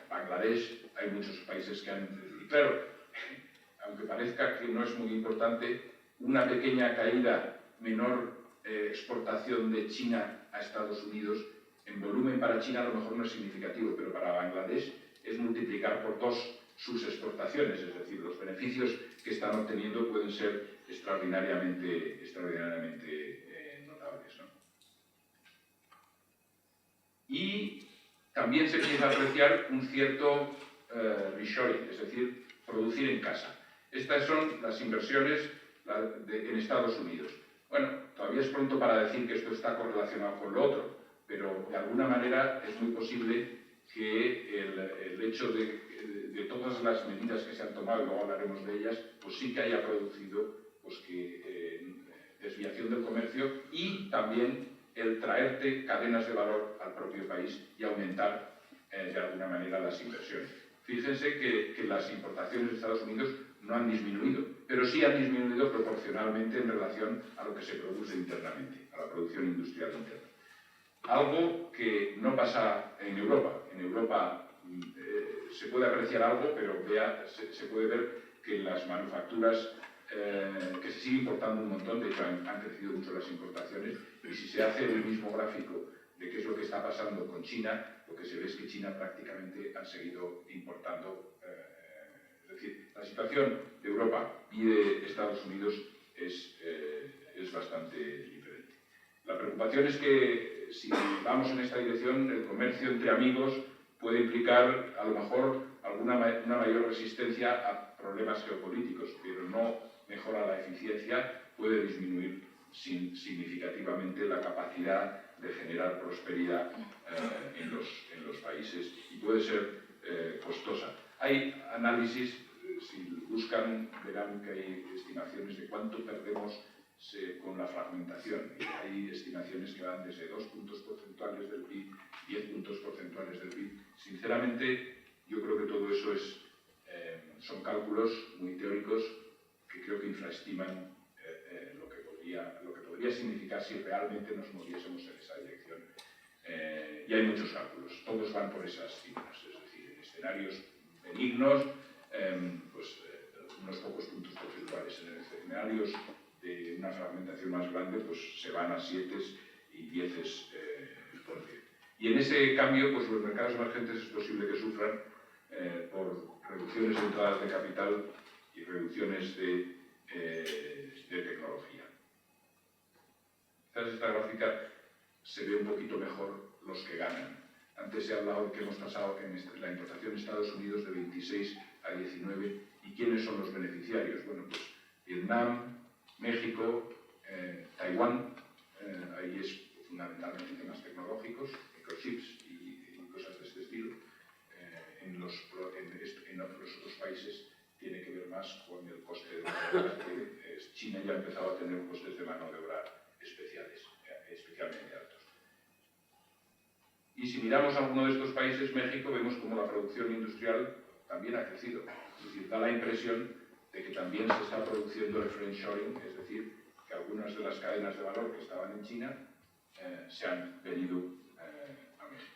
Bangladesh. Hay muchos países que han... Y claro, aunque parezca que no es muy importante, una pequeña caída, menor exportación de China a Estados Unidos, en volumen para China a lo mejor no es significativo, pero para Bangladesh es multiplicar por 2 sus exportaciones, es decir, los beneficios que están obteniendo pueden ser extraordinariamente notables, ¿no? Y también se empieza a apreciar un cierto reshoring, es decir, producir en casa. Estas son las inversiones en Estados Unidos. Bueno, todavía es pronto para decir que esto está correlacionado con lo otro, pero de alguna manera es muy posible que el hecho de todas las medidas que se han tomado, y luego hablaremos de ellas, pues sí que haya producido pues desviación del comercio y también el traerte cadenas de valor al propio país y aumentar de alguna manera las inversiones. Fíjense que las importaciones de Estados Unidos no han disminuido, pero sí han disminuido proporcionalmente en relación a lo que se produce internamente, a la producción industrial interna. Algo que no pasa en Europa. En Europa se puede apreciar algo, pero se puede ver que las manufacturas, que se sigue importando un montón, de hecho han crecido mucho las importaciones, y si se hace el mismo gráfico de qué es lo que está pasando con China, lo que se ve es que China prácticamente han seguido importando. Es decir, la situación de Europa y de Estados Unidos es bastante diferente. La preocupación es que si vamos en esta dirección, el comercio entre amigos puede implicar a lo mejor una mayor resistencia a problemas geopolíticos, pero no mejora la eficiencia, puede disminuir significativamente la capacidad de generar prosperidad en los países y puede ser costosa. Hay análisis, si buscan, verán que hay estimaciones de cuánto perdemos con la fragmentación. Hay estimaciones que van desde 2 puntos porcentuales del PIB, 10 puntos porcentuales del PIB. Sinceramente, yo creo que todo eso son cálculos muy teóricos que creo que infraestiman lo que podría significar si realmente nos moviésemos en esa dirección. Y hay muchos cálculos, todos van por esas cifras, es decir, en escenarios benignos, unos pocos puntos porcentuales. En escenarios de una fragmentación más grande, pues se van a 7 y 10 por cien. Y en ese cambio, pues los mercados emergentes es posible que sufran por reducciones de entradas de capital y reducciones de tecnología. Quizás esta gráfica se ve un poquito mejor los que ganan. Antes he hablado de que hemos pasado en la importación de Estados Unidos de 26 a 19. ¿Y quiénes son los beneficiarios? Bueno, pues Vietnam, México, Taiwán, ahí es fundamentalmente temas tecnológicos, microchips y cosas de este estilo. En los otros países tiene que ver más con el coste de mano de obra, que China ya ha empezado a tener costes de mano de obra especialmente altos. Y si miramos a alguno de estos países, México, vemos como la producción industrial también ha crecido. Es decir, da la impresión de que también se está produciendo el friendshoring, es decir, que algunas de las cadenas de valor que estaban en China se han venido a México.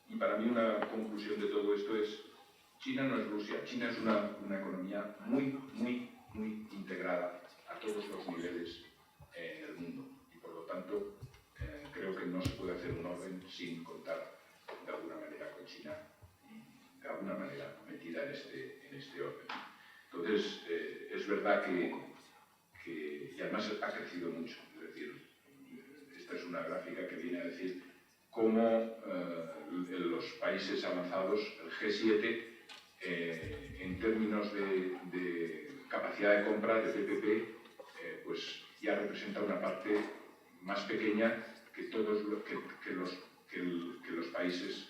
Y para mí una conclusión de todo esto es, China no es Rusia, China es una economía muy integrada a todos los niveles en el mundo. Y por lo tanto, creo que no se puede hacer un orden sin contar de alguna manera con China, de alguna manera metida en este orden. Entonces, es verdad y además ha crecido mucho. Es decir, esta es una gráfica que viene a decir cómo en los países avanzados, el G7, en términos de capacidad de compra de PPP, pues ya representa una parte más pequeña que los países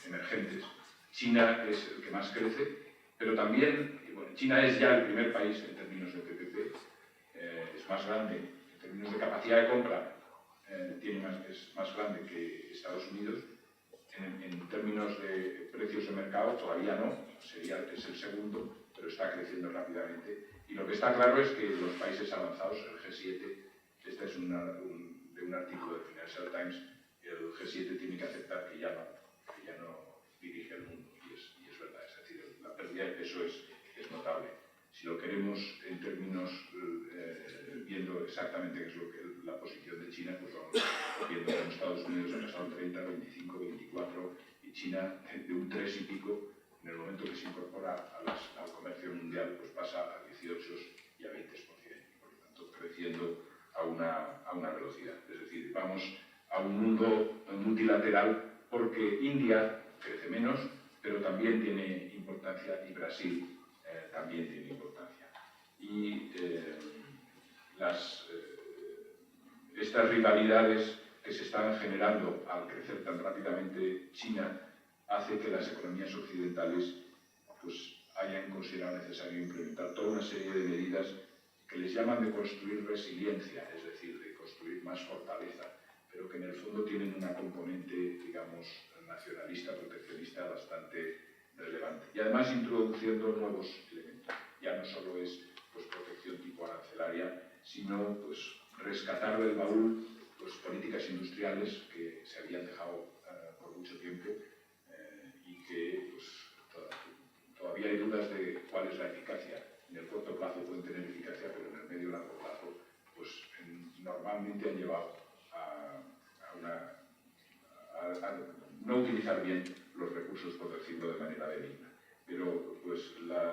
emergentes. China es el que más crece, pero también, bueno, China es ya el primer país en términos de PPP, es más grande, en términos de capacidad de compra, es más grande que Estados Unidos. En términos de precios de mercado todavía no, es el segundo, pero está creciendo rápidamente. Y lo que está claro es que los países avanzados, el G7, este es de un artículo de Financial Times, el G7 tiene que aceptar que ya no dirige el mundo, y es verdad, es decir, la pérdida de peso es notable. Si lo queremos en términos, viendo exactamente qué es la posición de China, pues vamos viendo que en Estados Unidos ha pasado 30, 25, 24, y China de un 3 y pico, en el momento que se incorpora al comercio mundial, pues pasa a 18 y a 20%, por lo tanto creciendo a una velocidad. Es decir, vamos a un mundo multilateral porque India crece menos, pero también tiene importancia, y Brasil también tiene importancia. Y estas rivalidades que se están generando al crecer tan rápidamente China hace que las economías occidentales pues, hayan considerado necesario implementar toda una serie de medidas que les llaman de construir resiliencia, es decir, de construir más fortaleza, pero que en el fondo tienen una componente, digamos, nacionalista, proteccionista bastante relevante. Y además introduciendo nuevos elementos. Ya no solo es pues, protección tipo arancelaria, sino pues, rescatar del baúl pues, políticas industriales que se habían dejado por mucho tiempo y que pues, todavía hay dudas de cuál es la eficacia. En el corto plazo pueden tener eficacia, pero en el medio y largo plazo pues, normalmente han llevado a no utilizar bien los recursos, por decirlo de manera benigna. Pero pues, la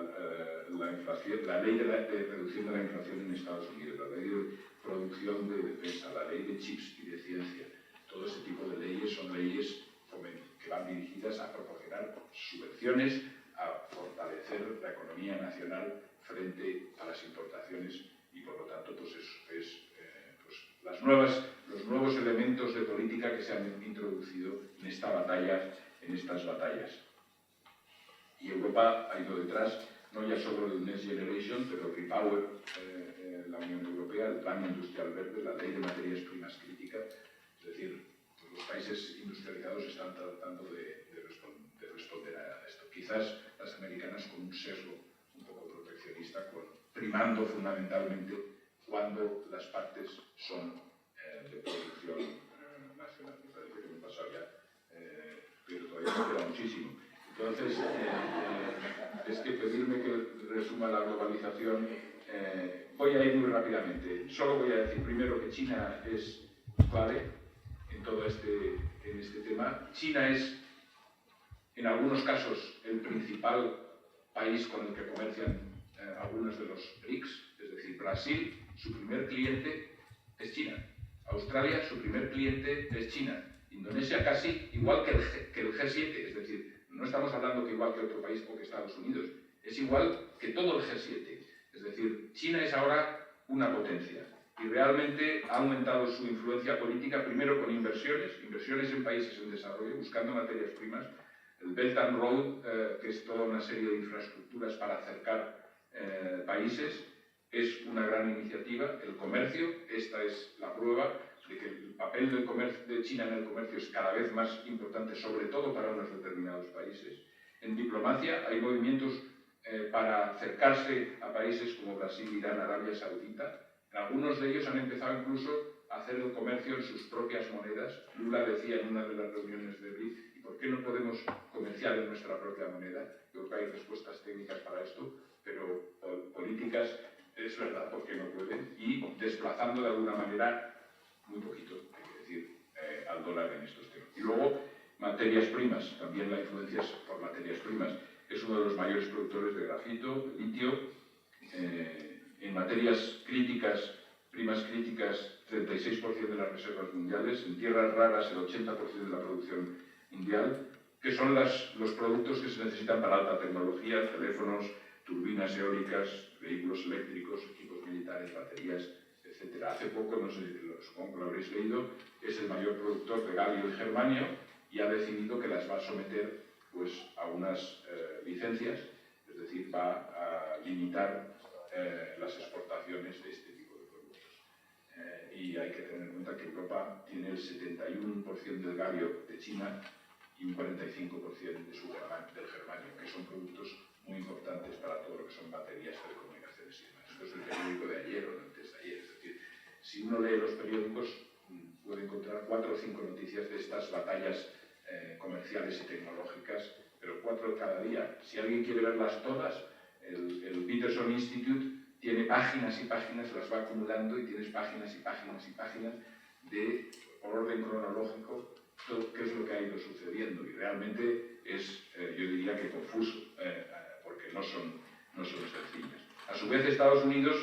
ley de reducción de la inflación en Estados Unidos, la ley de producción de defensa, la ley de chips y de ciencia, todo ese tipo de leyes son leyes que van dirigidas a proporcionar subvenciones, a fortalecer la economía nacional frente a las importaciones y por lo tanto pues los nuevos elementos de política que se han introducido en estas batallas. Y Europa ha ido detrás, no ya solo del Next Generation, pero Repower, la Unión Europea, el Plan Industrial Verde, la Ley de Materias Primas Críticas, es decir, pues los países industrializados están tratando de responder a esto. Quizás las americanas con un sesgo un poco proteccionista, primando fundamentalmente cuando las partes son de producción nacional. Me parece que me he pasado ya, pero todavía me queda muchísimo. Entonces, es que pedirme que resuma la globalización, voy a ir muy rápidamente. Solo voy a decir primero que China es clave en todo este tema. China es, en algunos casos, el principal país con el que comercian algunos de los BRICS, es decir, Brasil, su primer cliente es China. Australia, su primer cliente es China. Indonesia casi igual que el G7, es decir, no estamos hablando que igual que otro país o que Estados Unidos, es igual que todo el G7. Es decir, China es ahora una potencia y realmente ha aumentado su influencia política primero con inversiones en países en desarrollo, buscando materias primas. El Belt and Road, que es toda una serie de infraestructuras para acercar países, es una gran iniciativa. El comercio, esta es la prueba de que el papel de China en el comercio es cada vez más importante, sobre todo para unos determinados países. En diplomacia hay movimientos para acercarse a países como Brasil, Irán, Arabia Saudita. Algunos de ellos han empezado incluso a hacer el comercio en sus propias monedas. Lula decía en una de las reuniones de BRICS, ¿y por qué no podemos comerciar en nuestra propia moneda? Creo que hay respuestas técnicas para esto, pero políticas es verdad porque no pueden, y desplazando de alguna manera muy poquito, hay que decir, al dólar en estos temas. Y luego, materias primas, también la influencia es por materias primas. Es uno de los mayores productores de grafito, de litio. En materias críticas, primas críticas, 36% de las reservas mundiales. En tierras raras, el 80% de la producción mundial, que son los productos que se necesitan para alta tecnología, teléfonos, turbinas eólicas, vehículos eléctricos, equipos militares, baterías, etc. Hace poco, no sé, supongo que lo habréis leído, es el mayor productor de galio y germanio y ha decidido que las va a someter pues, a unas licencias, es decir, va a limitar las exportaciones de este tipo de productos. Y hay que tener en cuenta que Europa tiene el 71% del galio de China y un 45% del germanio, que son productos muy importantes para todo lo que son baterías, telecomunicaciones y demás. Esto es el periódico de ayer o antes de ayer. Es decir, si uno lee los periódicos, puede encontrar 4 o 5 noticias de estas batallas comerciales y tecnológicas, pero 4 cada día. Si alguien quiere verlas todas, el Peterson Institute tiene páginas y páginas, las va acumulando y tienes páginas y páginas y páginas de, por orden cronológico, todo qué es lo que ha ido sucediendo. Y realmente es, yo diría que confuso, porque no son sencillas. A su vez, Estados Unidos,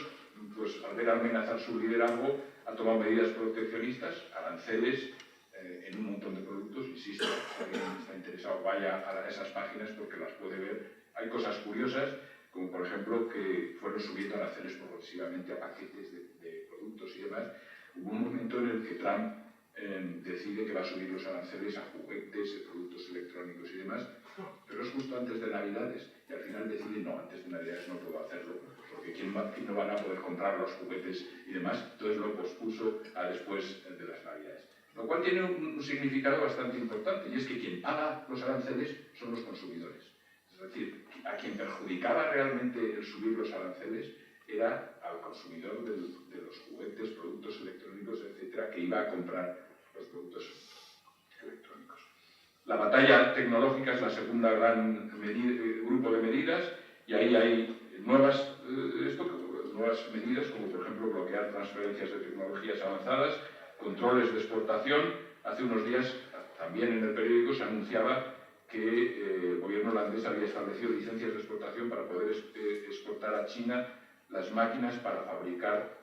pues, al ver amenazar su liderazgo, ha tomado medidas proteccionistas, aranceles, en un montón de productos. Insisto, si alguien está interesado, vaya a esas páginas porque las puede ver. Hay cosas curiosas, como por ejemplo que fueron subiendo aranceles progresivamente a paquetes de productos y demás. Hubo un momento en el que Trump decide que va a subir los aranceles a juguetes, productos electrónicos y demás, pero es justo antes de Navidades, y al final decide, no, antes de Navidades no puedo hacerlo, porque ¿quién no van a poder comprar los juguetes y demás? Entonces lo pospuso a después de las Navidades. Lo cual tiene un significado bastante importante, y es que quien paga los aranceles son los consumidores. Es decir, a quien perjudicaba realmente el subir los aranceles era al consumidor de los juguetes, productos electrónicos, etcétera, que iba a comprar los productos electrónicos. La batalla tecnológica es la segunda gran grupo de medidas, y ahí hay nuevas medidas, como por ejemplo bloquear transferencias de tecnologías avanzadas, controles de exportación. Hace unos días, también en el periódico, se anunciaba que el gobierno holandés había establecido licencias de exportación para poder exportar a China las máquinas para fabricar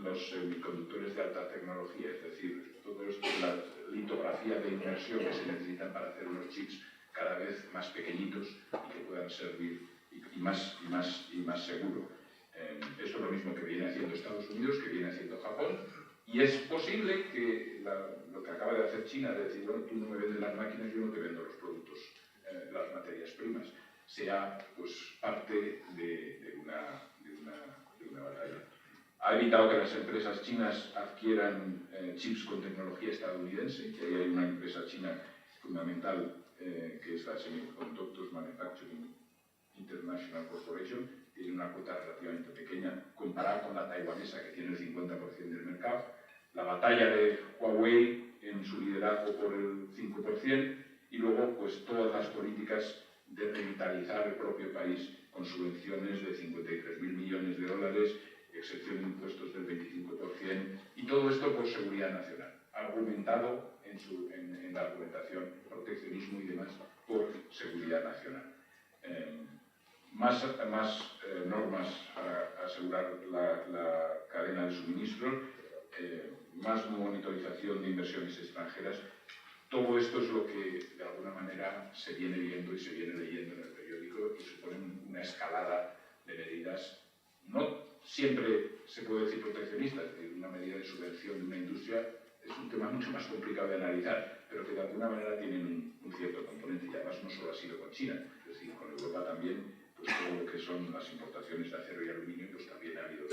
los semiconductores de alta tecnología, es decir, todo esto, la litografía de inmersión que se necesitan para hacer unos chips cada vez más pequeñitos y que puedan servir y más seguro. Esto es lo mismo que viene haciendo Estados Unidos, que viene haciendo Japón, y es posible que lo que acaba de hacer China, de decir, bueno, tú no me vendes las máquinas, yo no te vendo los productos, las materias primas, sea pues parte de una batalla. Ha evitado que las empresas chinas adquieran chips con tecnología estadounidense, que ahí hay una empresa china fundamental que es la Semiconductors Manufacturing International Corporation, tiene una cuota relativamente pequeña comparada con la taiwanesa, que tiene el 50% del mercado. La batalla de Huawei en su liderazgo por el 5%, y luego pues todas las políticas de revitalizar el propio país con subvenciones de 53.000 millones de dólares, excepción de impuestos del 25%, y todo esto por seguridad nacional, argumentado en la argumentación, proteccionismo y demás, por seguridad nacional. Más normas para asegurar la cadena de suministros, más monitorización de inversiones extranjeras. Todo esto es lo que de alguna manera se viene viendo y se viene leyendo en el periódico, y supone una escalada de medidas. No siempre se puede decir proteccionista, es decir, una medida de subvención de una industria es un tema mucho más complicado de analizar, pero que de alguna manera tienen un cierto componente, y además no solo ha sido con China, es decir, con Europa también, pues todo lo que son las importaciones de acero y aluminio, pues también ha habido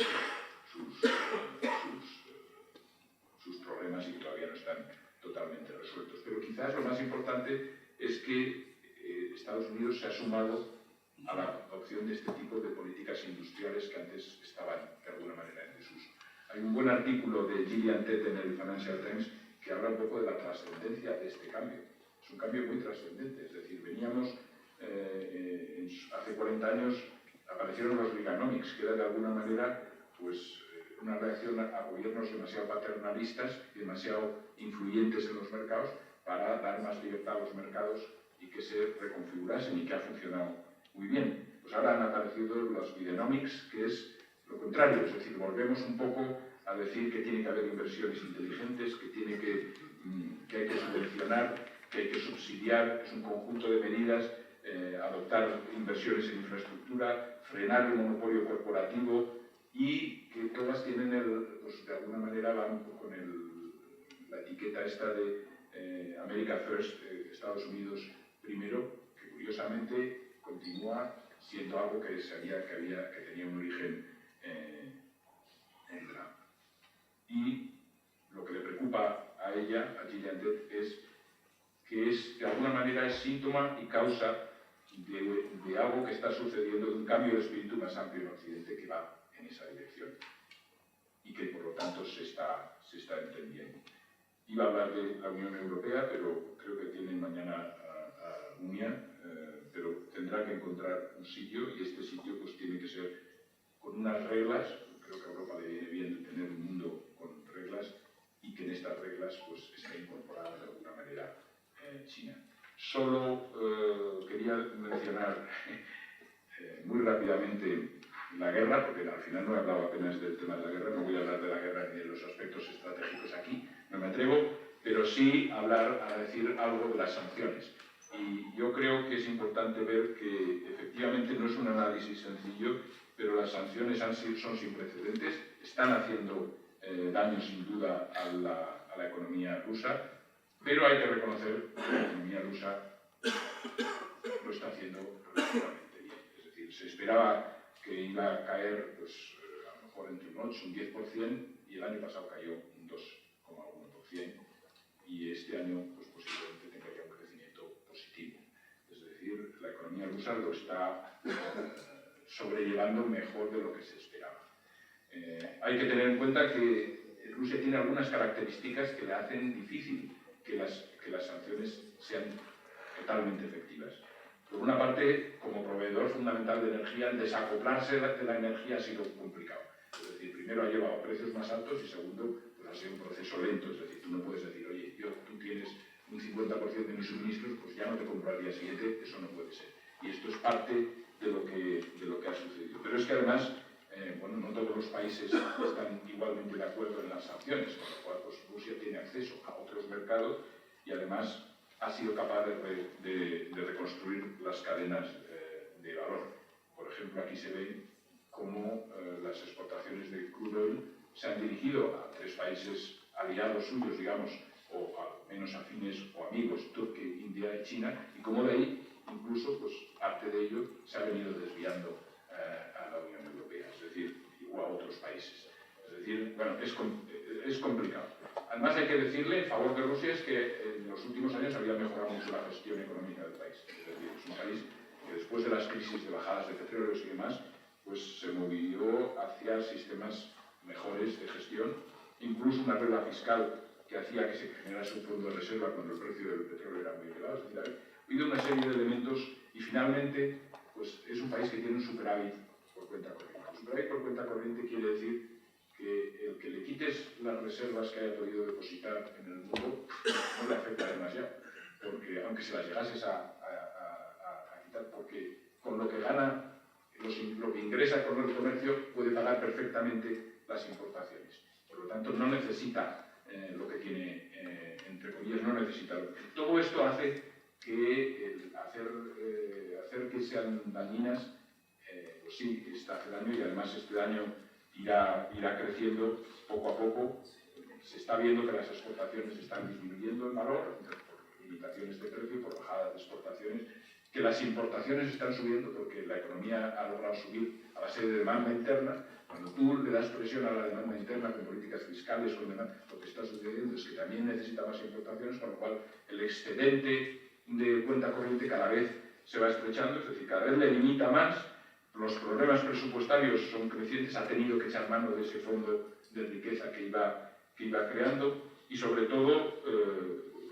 sus problemas y que todavía no están totalmente resueltos. Pero quizás lo más importante es que Estados Unidos se ha sumado a la adopción de este tipo de políticas industriales que antes estaban de alguna manera en desuso. Hay un buen artículo de Gillian Tett en el Financial Times que habla un poco de la trascendencia de este cambio. Es un cambio muy trascendente, es decir, veníamos, hace 40 años aparecieron los Reaganomics, que era de alguna manera pues, una reacción a gobiernos demasiado paternalistas y demasiado influyentes en los mercados para dar más libertad a los mercados y que se reconfigurasen, y que ha funcionado muy bien. Pues ahora han aparecido los Bidenomics, que es lo contrario, es decir, volvemos un poco a decir que tiene que haber inversiones inteligentes, que hay que subvencionar, que hay que subsidiar, es un conjunto de medidas, adoptar inversiones en infraestructura, frenar el monopolio corporativo, y que todas tienen, pues de alguna manera van con la etiqueta esta de America First, Estados Unidos primero, que curiosamente continúa siendo algo que tenía un origen en Trump. Y lo que le preocupa a ella, a Gillian Tett, es que de alguna manera es síntoma y causa de algo que está sucediendo, de un cambio de espíritu más amplio en Occidente que va en esa dirección y que por lo tanto se está entendiendo. Iba a hablar de la Unión Europea, pero creo que tienen mañana a Unia, pero tendrá que encontrar un sitio, y este sitio pues tiene que ser con unas reglas. Creo que a Europa le viene bien tener un mundo con reglas, y que en estas reglas pues esté incorporada de alguna manera China. Solo quería mencionar muy rápidamente la guerra, porque al final no he hablado apenas del tema de la guerra, no voy a hablar de la guerra ni de los aspectos estratégicos aquí, no me atrevo, pero sí a decir algo de las sanciones. Y yo creo que es importante ver que efectivamente no es un análisis sencillo, pero las sanciones son sin precedentes, están haciendo daño sin duda a la economía rusa, pero hay que reconocer que la economía rusa lo está haciendo relativamente bien. Es decir, se esperaba que iba a caer pues, a lo mejor entre un 8 y un 10%, y el año pasado cayó un 2,1%, y este año pues, posiblemente tenga ya un crecimiento positivo. Es decir, la economía rusa lo está sobrellevando mejor de lo que se esperaba. Hay que tener en cuenta que Rusia tiene algunas características que le hacen difícil que las sanciones sean totalmente efectivas. Por una parte, como proveedor fundamental de energía, el desacoplarse de la energía ha sido complicado. Es decir, primero ha llevado a precios más altos, y segundo, pues ha sido un proceso lento. Es decir, tú no puedes decir, oye, tú tienes un 50% de mis suministros, pues ya no te compro al día siguiente, eso no puede ser. Y esto es parte de lo que ha sucedido. Pero es que además, bueno, no todos los países están igualmente de acuerdo en las sanciones, con lo cual pues, Rusia tiene acceso a otros mercados, y además ha sido capaz de reconstruir las cadenas de valor. Por ejemplo, aquí se ve cómo las exportaciones de crude oil se han dirigido a 3 países aliados suyos, digamos, o al menos afines o amigos, Turquía, India y China, y cómo de ahí, incluso, pues parte de ello se ha venido desviando a la Unión Europea, es decir, o a otros países. Es decir, bueno, es complicado. Además, hay que decirle, en favor de Rusia, es que en los últimos años había mejorado mucho la gestión económica del país. Es decir, es un país que después de las crisis de bajadas de petróleos y demás, pues se movió hacia sistemas mejores de gestión, incluso una regla fiscal que hacía que se generase un fondo de reserva cuando el precio del petróleo era muy elevado. Es decir, ha habido una serie de elementos, y finalmente pues, es un país que tiene un superávit por cuenta corriente. El superávit por cuenta corriente quiere decir que el que le quites las reservas que haya podido depositar en el mundo no le afecta demasiado, porque aunque se las llegases a quitar, porque con lo que gana, lo que ingresa con el comercio puede pagar perfectamente las importaciones. Por lo tanto, no necesita lo que tiene, entre comillas, no necesita. Todo esto hace que hacer que sean dañinas, pues sí, hace daño, y además este daño irá creciendo poco a poco. Se está viendo que las exportaciones están disminuyendo en valor por limitaciones de precio, por bajadas de exportaciones, que las importaciones están subiendo porque la economía ha logrado subir a base de demanda interna. Cuando tú le das presión a la demanda interna con políticas fiscales, con demanda, lo que está sucediendo es que también necesita más importaciones, con lo cual el excedente de cuenta corriente cada vez se va estrechando, es decir, cada vez le limita más. Los problemas presupuestarios son crecientes, ha tenido que echar mano de ese fondo de riqueza que iba creando, y sobre todo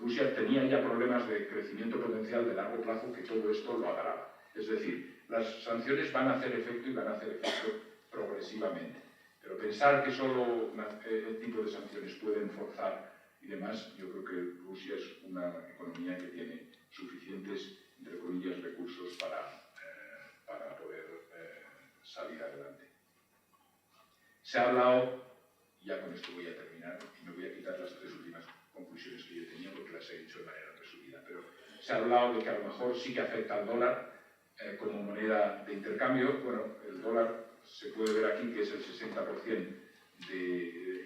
Rusia tenía ya problemas de crecimiento potencial de largo plazo que todo esto lo agrava. Es decir, las sanciones van a hacer efecto, y van a hacer efecto progresivamente. Pero pensar que solo el tipo de sanciones pueden forzar y demás, yo creo que Rusia es una economía que tiene suficientes, entre comillas, recursos para poder salir adelante. Se ha hablado, y ya con esto voy a terminar, y me voy a quitar las 3 últimas conclusiones que yo tenía porque las he dicho de manera resumida, pero se ha hablado de que a lo mejor sí que afecta al dólar como moneda de intercambio. Bueno, el dólar se puede ver aquí que es el 60%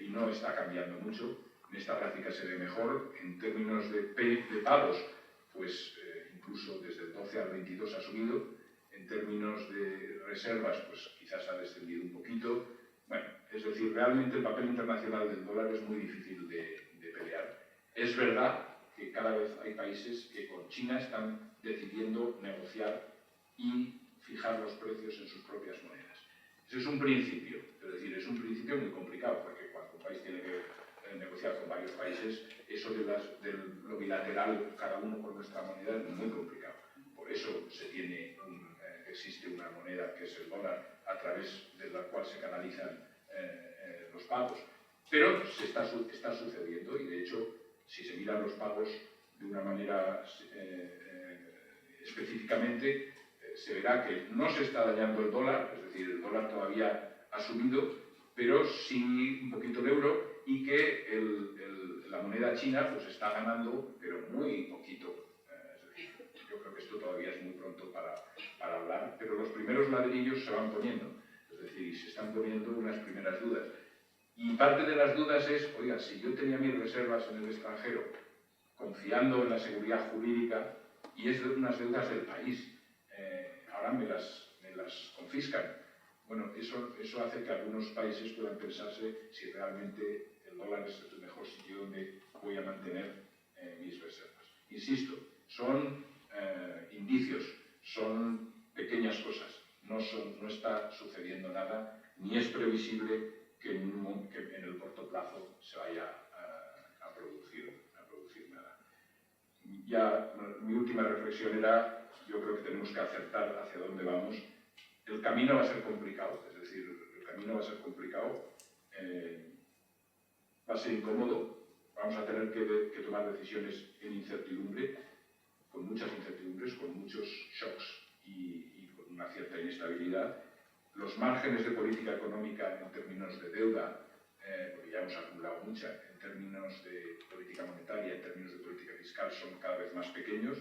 y no está cambiando mucho. En esta gráfica se ve mejor. En términos de pagos, pues incluso desde el 12 al 22 ha subido. En términos de reservas, pues quizás ha descendido un poquito. Bueno, es decir, realmente el papel internacional del dólar es muy difícil de pelear. Es verdad que cada vez hay países que con China están decidiendo negociar y fijar los precios en sus propias monedas. Ese es un principio, es decir, es un principio muy complicado, porque cuando un país tiene que negociar con varios países, eso de lo bilateral, cada uno con nuestra moneda, es muy complicado. Por eso existe una moneda que es el dólar, a través de la cual se canalizan los pagos. Pero está sucediendo, y de hecho, si se miran los pagos de una manera específicamente, se verá que no se está dañando el dólar, es decir, el dólar todavía ha subido, pero sí un poquito el euro, y que la moneda china pues está ganando, pero muy poquito. Es decir, yo creo que esto todavía es muy pronto para hablar, pero los primeros ladrillos se van poniendo, es decir, se están poniendo unas primeras dudas. Y parte de las dudas es, oiga, si yo tenía mis reservas en el extranjero, confiando en la seguridad jurídica, y es de unas deudas del país, ahora me las confiscan. Bueno, eso hace que algunos países puedan pensarse si realmente el dólar es el mejor sitio donde voy a mantener mis reservas. Insisto, son indicios, son pequeñas cosas, no está sucediendo nada, ni es previsible que en el corto plazo se vaya a producir nada. Ya mi última reflexión era, yo creo que tenemos que acertar hacia dónde vamos. El camino va a ser complicado, es decir, el camino va a ser complicado, va a ser incómodo, vamos a tener que tomar decisiones en incertidumbre, con muchas incertidumbres, con muchos shocks y con una cierta inestabilidad. Los márgenes de política económica en términos de deuda, porque ya hemos acumulado mucha, en términos de política monetaria, en términos de política fiscal, son cada vez más pequeños.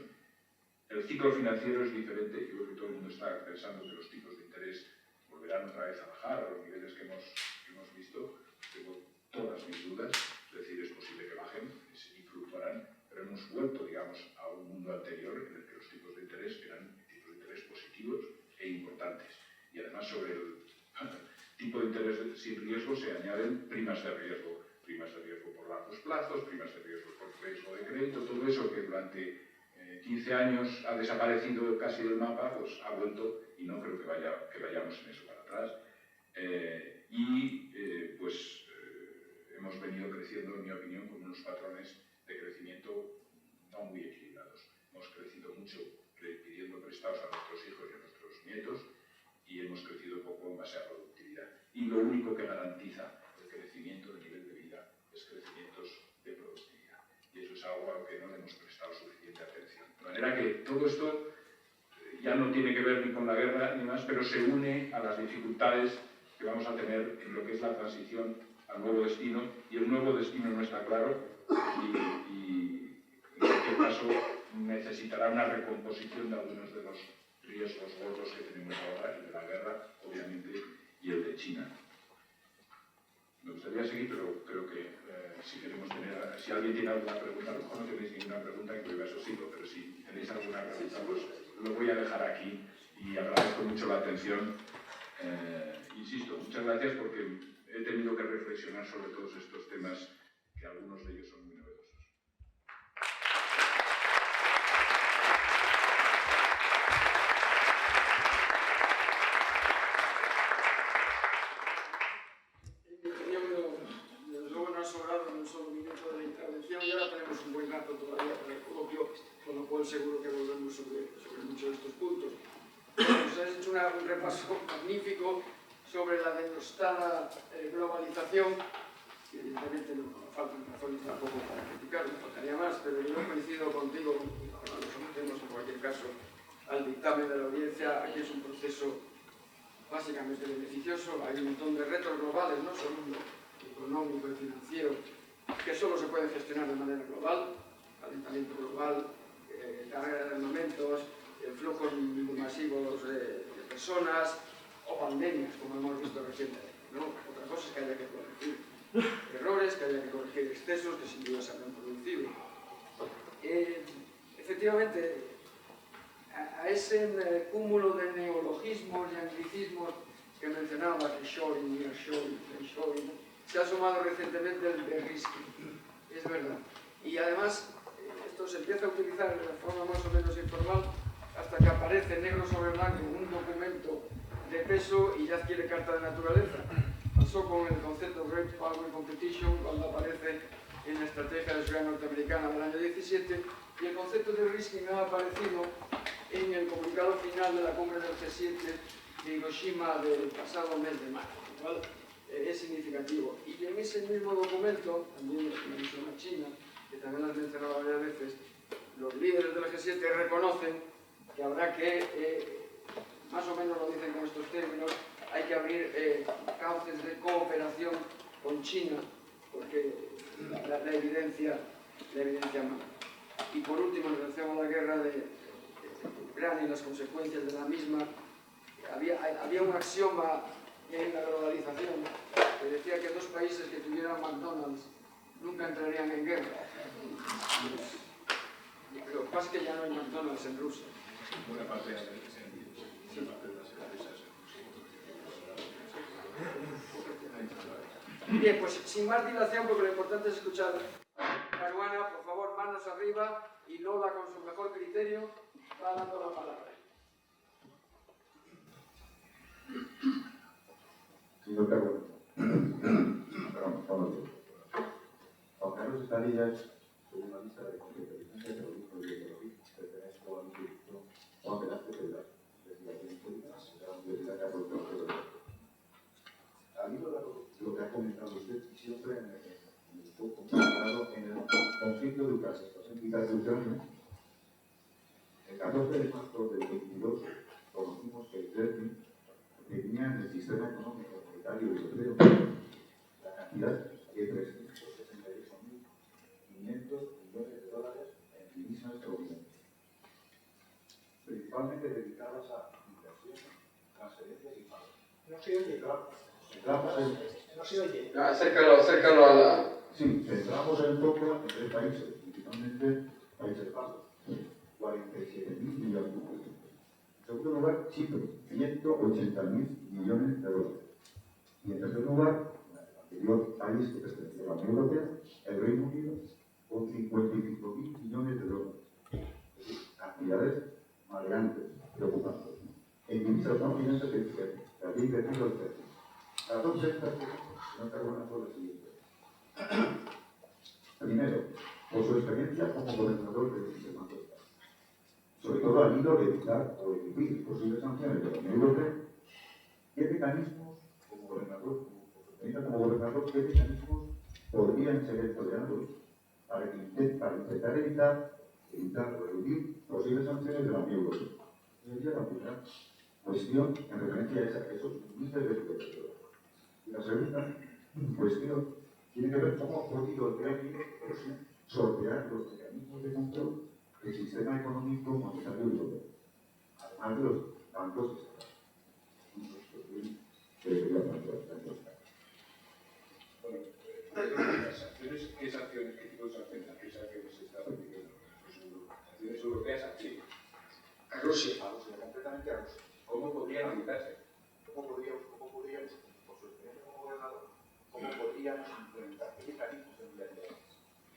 El ciclo financiero es diferente. Yo creo que todo el mundo está pensando que los tipos de interés volverán otra vez a bajar a los niveles que hemos visto. Tengo todas mis dudas, es decir, es posible que bajen y fluctuarán, pero hemos vuelto, digamos, a un mundo anterior en el que los tipos de interés eran tipos de interés positivos e importantes. Y además sobre el tipo de interés sin riesgo se añaden primas de riesgo por largos plazos, primas de riesgo por riesgo de crédito, todo eso que durante 15 años ha desaparecido casi del mapa, pues ha vuelto, y no creo que vayamos en eso para atrás. Hemos venido creciendo, en mi opinión, con unos patrones de crecimiento no muy equilibrados. Hemos crecido mucho pidiendo prestados a nuestros hijos y a nuestros nietos, y hemos crecido poco en base a productividad. Y lo único que garantiza el crecimiento del nivel de vida es crecimientos de productividad. Y eso es algo a lo que no le hemos prestado suficiente atención. De manera que todo esto ya no tiene que ver ni con la guerra ni más, pero se une a las dificultades que vamos a tener en lo que es la transición al nuevo destino, y el nuevo destino no está claro, y en cualquier caso necesitará una recomposición de algunos de los riesgos gordos que tenemos ahora, el de la guerra, obviamente, y el de China. Me gustaría seguir, pero creo que si alguien tiene alguna pregunta, a lo mejor no tenéis ninguna pregunta en universo ciclo, pero si tenéis alguna pregunta, pues lo voy a dejar aquí, y agradezco mucho la atención. Insisto, muchas gracias, porque he tenido que reflexionar sobre todos estos temas, que algunos de ellos son muy novedosos. Y ahora tenemos un buen rato todavía para el coloquio, con lo cual seguro que volvemos sobre muchos de estos puntos. Nos has hecho un repaso magnífico sobre la denostada globalización, que evidentemente no faltan razones tampoco para criticarlo, faltaría más, pero yo coincido contigo, nos sometemos en cualquier caso al dictamen de la audiencia. Aquí es un proceso básicamente beneficioso, hay un montón de retos globales, no solo uno económico y financiero, que solo se pueden gestionar de manera global, calentamiento global, carga de armamentos, flujos masivos de personas o pandemias, como hemos visto recientemente, ¿no? Otra cosa es que haya que corregir errores, que haya que corregir excesos que sin duda se habrán producido. Efectivamente, a ese cúmulo de neologismos y anglicismos que mencionaba, que shoring, nearshoring, friendshoring, se ha sumado recientemente el de-risking, es verdad. Y además, esto se empieza a utilizar de forma más o menos informal hasta que aparece negro sobre blanco un documento de peso y ya adquiere carta de naturaleza. Pasó con el concepto Great Power Competition cuando aparece en la estrategia de seguridad norteamericana del año 17, y el concepto de risking ha aparecido en el comunicado final de la cumbre del G7 de Hiroshima del pasado mes de mayo, lo cual es significativo. Y en ese mismo documento, también menciona China, que también lo has mencionado varias veces, los líderes de la G7 reconocen que habrá que, más o menos lo dicen con estos términos, hay que abrir cauces de cooperación con China, porque la evidencia manda. Y por último, en relación a la guerra de Ucrania y las consecuencias de la misma, había un axioma en la globalización que decía que dos países que tuvieran McDonald's nunca entrarían en guerra. Lo que pasa es que ya no hay McDonald's en Rusia. Buena parte de las empresas. Bien, pues sin más dilación, porque lo importante es escuchar a Caruana, por favor, manos arriba, y Lola, con su mejor criterio, va dando la palabra. Señor Caruana, Juan Carlos Estarillas, según la lista de competencias de terrorismo y biología, pertenece al Instituto Juan Velázquez Federal, investigación histórica de la Universidad Carlos III. Al hilo de lo que ha comentado usted, siempre en el foco centrado en el conflicto de Ucrania, las entidades de Ucrania. El 14 de marzo del 22 conocimos que el Kremlin tenía en el sistema económico monetario europeo la cantidad de 368.500 millones de dólares en divisas provenientes, principalmente dedicadas a inversión, transferencias y pagos. No se oye, claro. No se oye. Acércalo a la... Sí, centramos el foco en tres países, principalmente Países Bajos, 47.000 millones. En segundo lugar, Chipre, 180.000 millones de dólares. Y en tercer lugar, el anterior país que pertenecía a la Unión Europea, el Reino Unido, con 55.000 millones de dólares. Es decir, cantidades maleantes, preocupantes. En divisas no financieras que había invertido el precio. Las dos estas no cargan por las siguientes. Primero, por su experiencia como gobernador del Banco de Estado, sobre todo al hilo de evitar o eludir posibles sanciones de la Unión Europea, ¿qué mecanismos, como gobernador, qué mecanismos podrían ser empleados para intentar evitar o eludir posibles sanciones de la Unión Europea? Esa sería la primera cuestión en referencia a esos miles de euros. Y la segunda cuestión tiene que ver cómo ha podido el Kremlin sortear los mecanismos de control del sistema económico monetario europeo, además de los bancos estatales. Las sanciones, ¿qué sanciones? ¿Qué tipo de sanciones? ¿Qué sanciones se están aplicando? Sanciones europeas a quién? A Rusia. A Rusia, concretamente a Rusia. ¿Cómo podrían evitarse? ¿Cómo podríamos, por su experiencia como gobernador, cómo podríamos implementar qué mecanismos tendríamos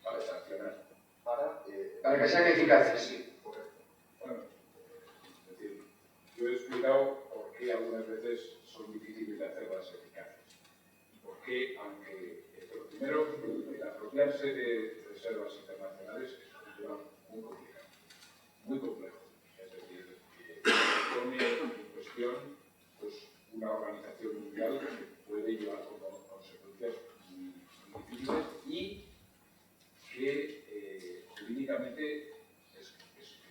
Para sancionar. Para que sean eficaces? Sí, correcto. Bueno, es decir, yo he explicado por qué algunas veces son difíciles de hacerlas eficaces. Y por qué, aunque lo primero, el apropiarse de reservas internacionales es un tema muy complicado, muy complejo. Es decir, que pone en cuestión pues, una organización situación mundial que puede llevar como consecuencias muy difíciles y que jurídicamente es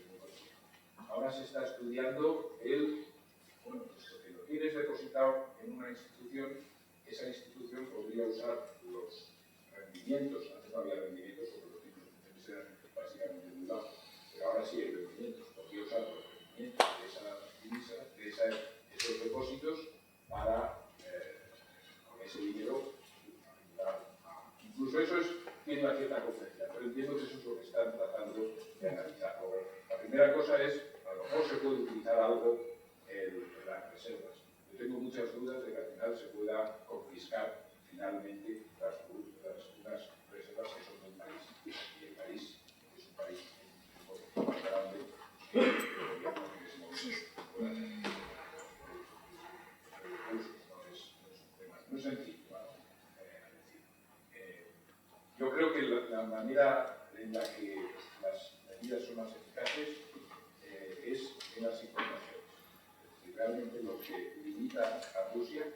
muy complicado. Ahora se está estudiando bueno, pues lo que lo tienes depositado en una institución, esa institución podría usar los rendimientos, antes no había rendimientos porque los tipos de interés eran básicamente nulados, pero ahora sí hay rendimientos, podría usar los rendimientos de esa divisa, de esos depósitos para, con ese dinero, ayudar a... Incluso eso tiene una cierta complejidad, pero entiendo que eso es lo que están tratando de analizar. La primera cosa es, a lo mejor se puede utilizar algo en las reservas. Yo tengo muchas dudas de que al final se pueda confiscar finalmente unas reservas que son del país. Y el país es un país más grande que el gobierno en ese momento pueda tener recursos. No es sencillo, ¿no? Yo creo que la manera en la que las medidas son más eficaces es en las informaciones. Realmente lo que limita a Rusia, en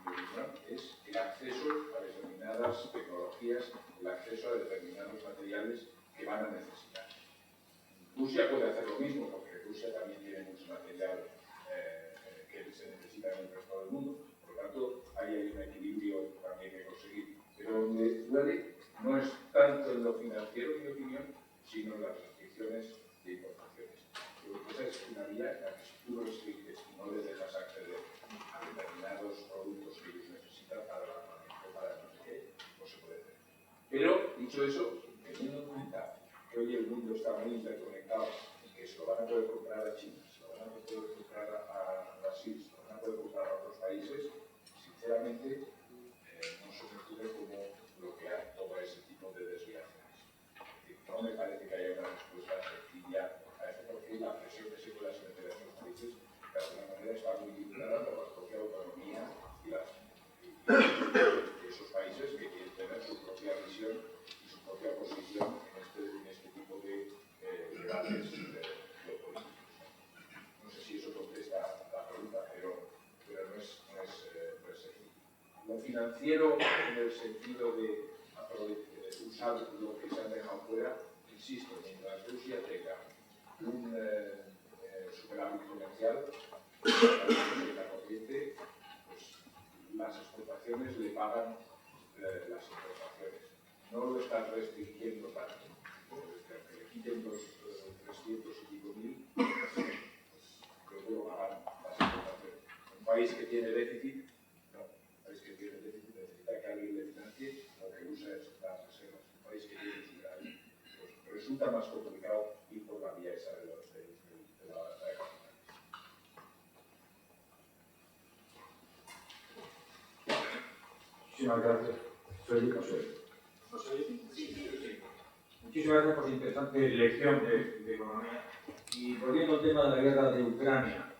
mi opinión, es el acceso a determinadas tecnologías, el acceso a determinados materiales que van a necesitar. Rusia puede hacer lo mismo, porque Rusia también tiene mucho material que se necesita en el resto del mundo. Por lo tanto, ahí hay un equilibrio también que conseguir. Pero donde duele no es tanto en lo financiero, en mi opinión, sino en las restricciones de importaciones. Esa es una vía en la que si tú no restringes y no les dejas acceder a determinados productos que ellos necesitan para la armamento, para no sé qué, no se puede hacer. Pero, dicho eso, teniendo en cuenta que hoy el mundo está muy interconectado y que se lo van a poder comprar a China, se lo van a poder comprar a Brasil, se lo van a poder comprar a otros países, sinceramente no se me ocurre como bloquear todo ese tipo de desviaciones. No me parece que haya una respuesta sencilla a esto, porque la presión que se pueda someter a estos países de alguna manera está muy vinculada por la propia autonomía y esos países que quieren tener su propia visión y su propia posición en este tipo de debates geopolíticos. No sé si eso contesta la pregunta, pero no es sencillo. Lo financiero, en el sentido de usar lo que se han dejado fuera, insisto, mientras Rusia tenga un superávit comercial, la corriente, pues las exportaciones le pagan las importaciones. No lo están restringiendo tanto. Que le quiten los 300 y pico mil, pues luego lo pagan las importaciones. Un país que tiene déficit, necesita que alguien le financie o que use las reservas. Un país que tiene superávit, pues resulta más complicado ir por la vía esa de la balanza de capitales. Muchísimas gracias. Soy José. Muchísimas gracias por su interesante lección de economía. Y volviendo al tema de la guerra de Ucrania,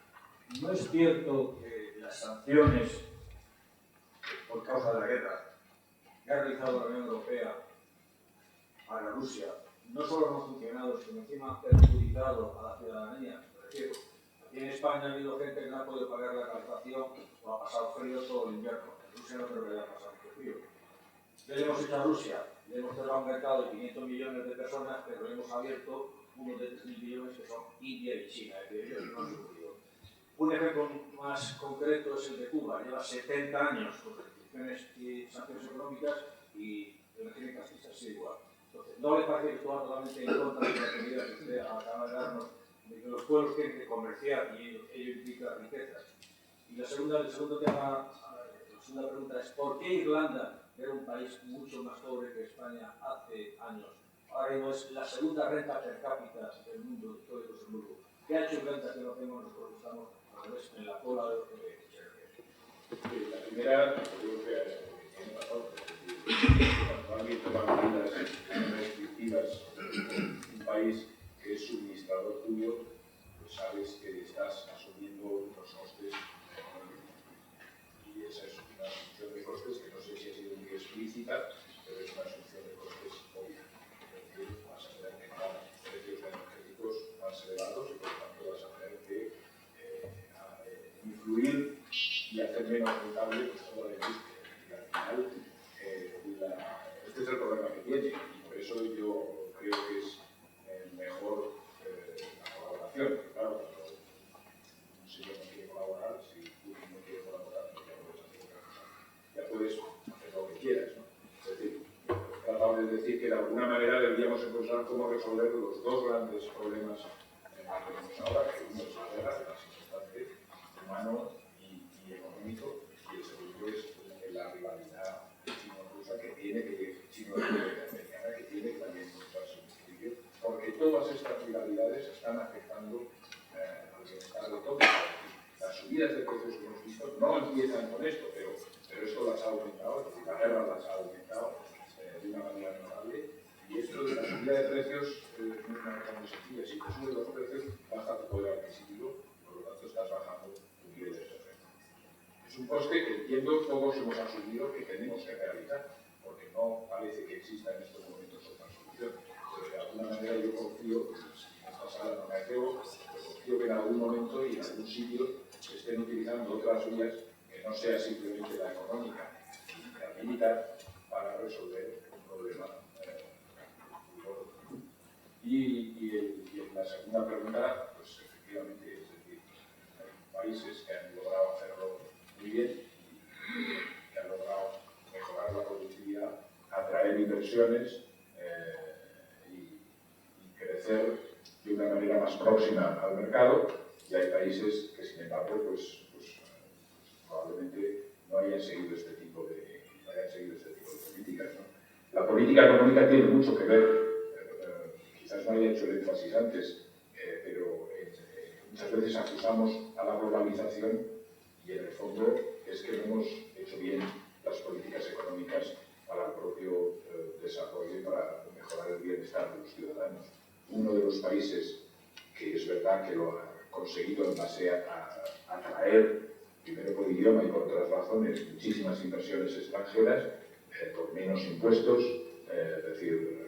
¿no es cierto que las sanciones por causa de la guerra que ha realizado la Unión Europea a Rusia no solo no han funcionado, sino encima han perjudicado a la ciudadanía? Me refiero, aquí en España ha habido gente que no ha podido pagar la calefacción o ha pasado frío todo el invierno. En Rusia no creo que haya pasado mucho frío. ¿Qué le hemos hecho a Rusia? Le hemos cerrado un mercado de 500 millones de personas, pero le hemos abierto uno de 3.000 millones que son India y China, que ellos no han sufrido. Un ejemplo más concreto es el de Cuba. Lleva 70 años con restricciones y sanciones económicas y en la clínica sigue igual. Entonces, ¿no le parece que esto va totalmente en contra de la medida que usted acaba de darnos, de que los pueblos tienen que comerciar y ello implica riquezas? Y la segunda pregunta es, ¿por qué Irlanda, que era un país mucho más pobre que España hace años, ahora mismo es la segunda renta per cápita del mundo, de todo el Luxemburgo? ¿Qué ha hecho Irlanda que no hacemos nosotros que estamos en la cola de la primera, yo creo que tiene razón. Cuando alguien toma medidas restrictivas en un país que es suministrador tuyo, pues sabes que estás asumiendo unos costes económicos. Y esa es una asunción de costes que no sé si ha sido muy explícita, pero es una asunción de costes obvia. Es decir, vas a tener que pagar precios energéticos más elevados y por lo tanto vas a tener que influir y hacer menos rentable pues toda la industria. Y al final, este es el problema que tiene, y por eso yo creo que es mejor la colaboración. Claro, cuando un señor no quiere colaborar, si tú no quieres colaborar, pues ya puedes hacer otra cosa. Ya puedes hacer lo que quieras, ¿no? Es decir, trataba de decir que de alguna manera deberíamos encontrar cómo resolver los dos grandes problemas que tenemos ahora, que uno es la guerra, la circunstancia humano y económico, y el segundo es la rivalidad chino-rusa que tiene que chino-americana que tiene que también mostrar su equilibrio, porque todas estas rivalidades están afectando al bienestar de todos. Las subidas de precios que hemos visto no empiezan con esto, pero esto las ha aumentado, es decir, la guerra las ha aumentado de una manera notable, y esto de la subida de precios no es una cosa muy sencilla. Si te suben los precios, baja tu poder adquisitivo, por lo tanto estás bajando tu nivel de oferta. Es un coste que entiendo todos hemos asumido que tenemos que realizar, porque no parece que exista en estos momentos otra solución, pero de alguna manera yo confío, en esta sala no me atrevo, pero confío que en algún momento y en algún sitio se estén utilizando otras vías que no sea simplemente la económica y la militar para resolver un problema muy gordo. Y en la segunda pregunta, pues efectivamente, es decir, hay países que han logrado hacerlo muy bien y que han logrado mejorar la productividad, atraer inversiones y crecer de una manera más próxima al mercado, y hay países que, sin embargo, pues probablemente no hayan seguido este tipo de políticas, ¿no? La política económica tiene mucho que ver, quizás no haya hecho el énfasis antes, pero muchas veces acusamos a la globalización y en el fondo es que no hemos hecho bien las políticas económicas para el propio desarrollo y para mejorar el bienestar de los ciudadanos. Uno de los países que es verdad que lo ha conseguido en base a atraer, primero por idioma y por otras razones, muchísimas inversiones extranjeras, por menos impuestos, es decir,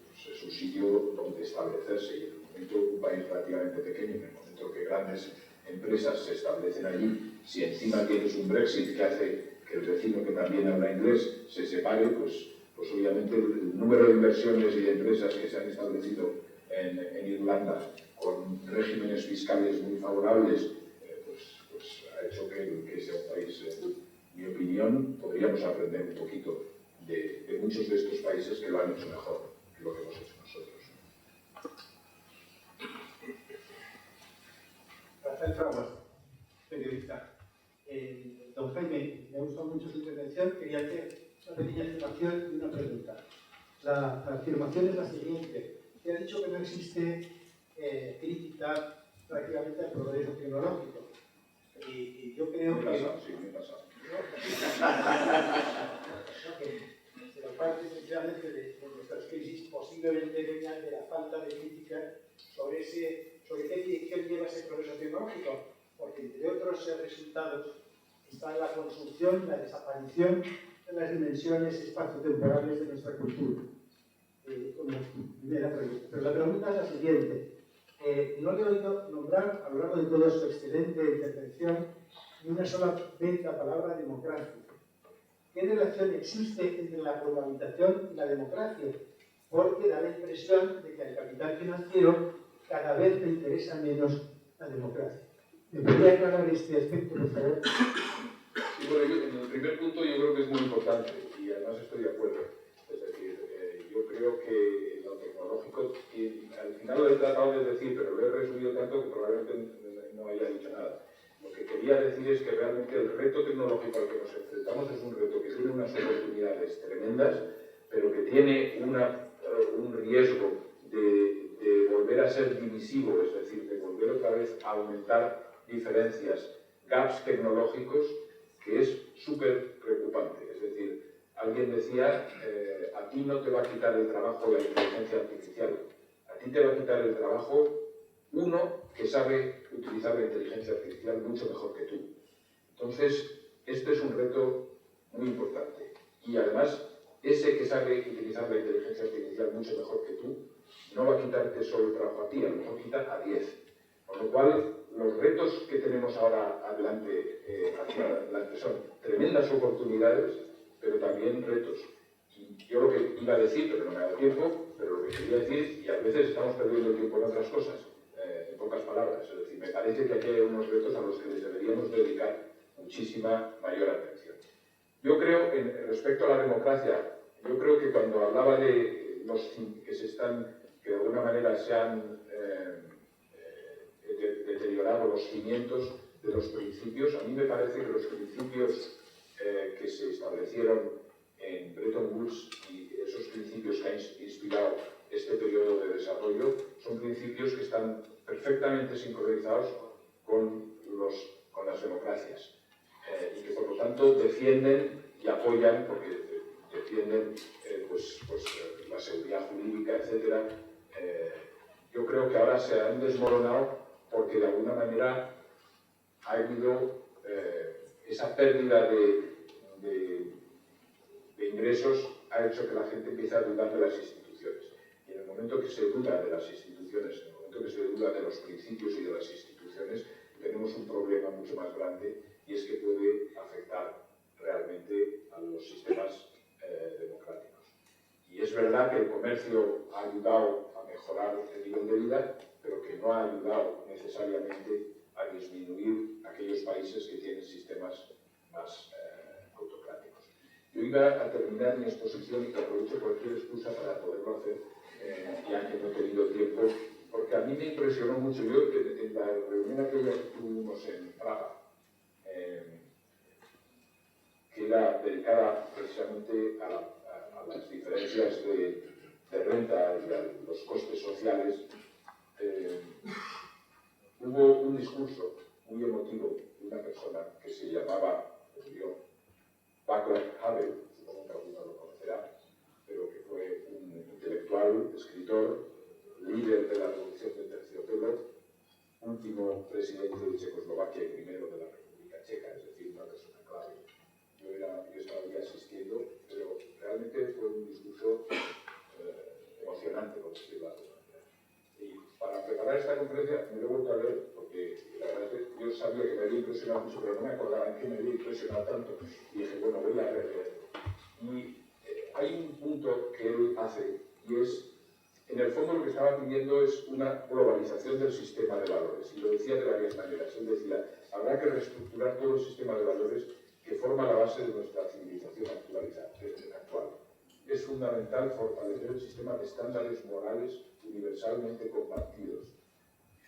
pues es un sitio donde establecerse, y en el momento un país relativamente pequeño, en el momento que grandes empresas se establecen allí, si encima tienes un Brexit que hace que el vecino que también habla inglés se separe, pues obviamente el número de inversiones y de empresas que se han establecido en Irlanda con regímenes fiscales muy favorables, pues ha hecho que sea un país, en mi opinión, podríamos aprender un poquito de muchos de estos países que lo han hecho mejor que lo que hemos hecho nosotros. Rafael Fraguas, periodista. Don Jaime, me ha gustado mucho su intervención. Quería hacer una pequeña afirmación y una pregunta. La afirmación es la siguiente. Usted ha dicho que no existe crítica prácticamente al progreso tecnológico. Y yo creo que... Sí, me he pasado. Se lo parte esencialmente de nuestras crisis posiblemente vengan de la falta de crítica sobre qué dirección lleva ese progreso tecnológico, porque entre otros resultados está la consunción, la desaparición de las dimensiones espaciotemporales de nuestra cultura. Como primera pregunta. Pero la pregunta es la siguiente. No le he oído nombrar a lo largo de toda su excelente intervención ni una sola vez la palabra democracia. ¿Qué relación existe entre la globalización y la democracia? Porque da la impresión de que al capital financiero cada vez le interesa menos la democracia. ¿Me podría aclarar este aspecto, por favor? Sí, bueno, en el primer punto yo creo que es muy importante y además estoy de acuerdo. Es decir, yo creo que lo tecnológico, y al final lo he tratado de decir, pero lo he resumido tanto que probablemente no haya dicho nada. Lo que quería decir es que realmente el reto tecnológico al que nos enfrentamos es un reto que tiene unas oportunidades tremendas, pero que tiene un riesgo de volver a ser divisivo, es decir, de volver otra vez a aumentar diferencias, gaps tecnológicos, que es súper preocupante. Es decir, alguien decía, a ti no te va a quitar el trabajo la inteligencia artificial, a ti te va a quitar el trabajo uno que sabe utilizar la inteligencia artificial mucho mejor que tú. Entonces, este es un reto muy importante. Y además, ese que sabe utilizar la inteligencia artificial mucho mejor que tú, no va a quitarte solo el trabajo a ti, a lo mejor quita a 10. Con lo cual, los retos que tenemos ahora hacia adelante son tremendas oportunidades, pero también retos. Y yo lo que iba a decir, pero no me ha dado tiempo, pero lo que quería decir, y a veces estamos perdiendo el tiempo en otras cosas, en pocas palabras, es decir, me parece que aquí hay unos retos a los que les deberíamos dedicar muchísima mayor atención. Yo creo, respecto a la democracia, yo creo que cuando hablaba de los que de alguna manera se han deteriorado los cimientos de los principios, a mí me parece que los principios que se establecieron en Bretton Woods y esos principios que han inspirado este periodo de desarrollo son principios que están perfectamente sincronizados con las democracias y que por lo tanto defienden y apoyan, porque defienden la seguridad jurídica, etc. Yo creo que ahora se han desmoronado porque de alguna manera ha habido esa pérdida de ingresos ha hecho que la gente empiece a dudar de las instituciones. Y en el momento que se duda de las instituciones, en el momento que se duda de los principios y de las instituciones, tenemos un problema mucho más grande y es que puede afectar realmente a los sistemas democráticos. Y es verdad que el comercio ha ayudado a mejorar el nivel de vida, pero que no ha ayudado necesariamente a disminuir aquellos países que tienen sistemas más autocráticos. Yo iba a terminar mi exposición y que aprovecho cualquier excusa para poderlo hacer, ya que no he tenido tiempo, porque a mí me impresionó mucho. Yo, en la reunión aquella que tuvimos en Praga, que era dedicada precisamente a las diferencias de renta y a los costes sociales, hubo un discurso muy emotivo de una persona que se llamaba, Václav Havel, supongo que alguno lo conocerá, pero que fue un intelectual, escritor, líder de la Revolución de Terciopelo, último presidente de Checoslovaquia y primero de la República Checa, es decir, una persona clave. Yo estaba ahí asistiendo, pero realmente fue un discurso emocionante, por decirlo de alguna manera. Y para preparar esta conferencia me lo he vuelto a leer, porque la verdad es que yo sabía que me había impresionado mucho, pero no me acordaba en qué me había impresionado tanto. Y dije, bueno, voy a releerlo. Y hay un punto que él hace, y es, en el fondo lo que estaba pidiendo es una globalización del sistema de valores. Y lo decía de varias maneras. Él decía, habrá que reestructurar todo el sistema de valores que forma la base de nuestra civilización actual. Es fundamental fortalecer el sistema de estándares morales universalmente compartidos.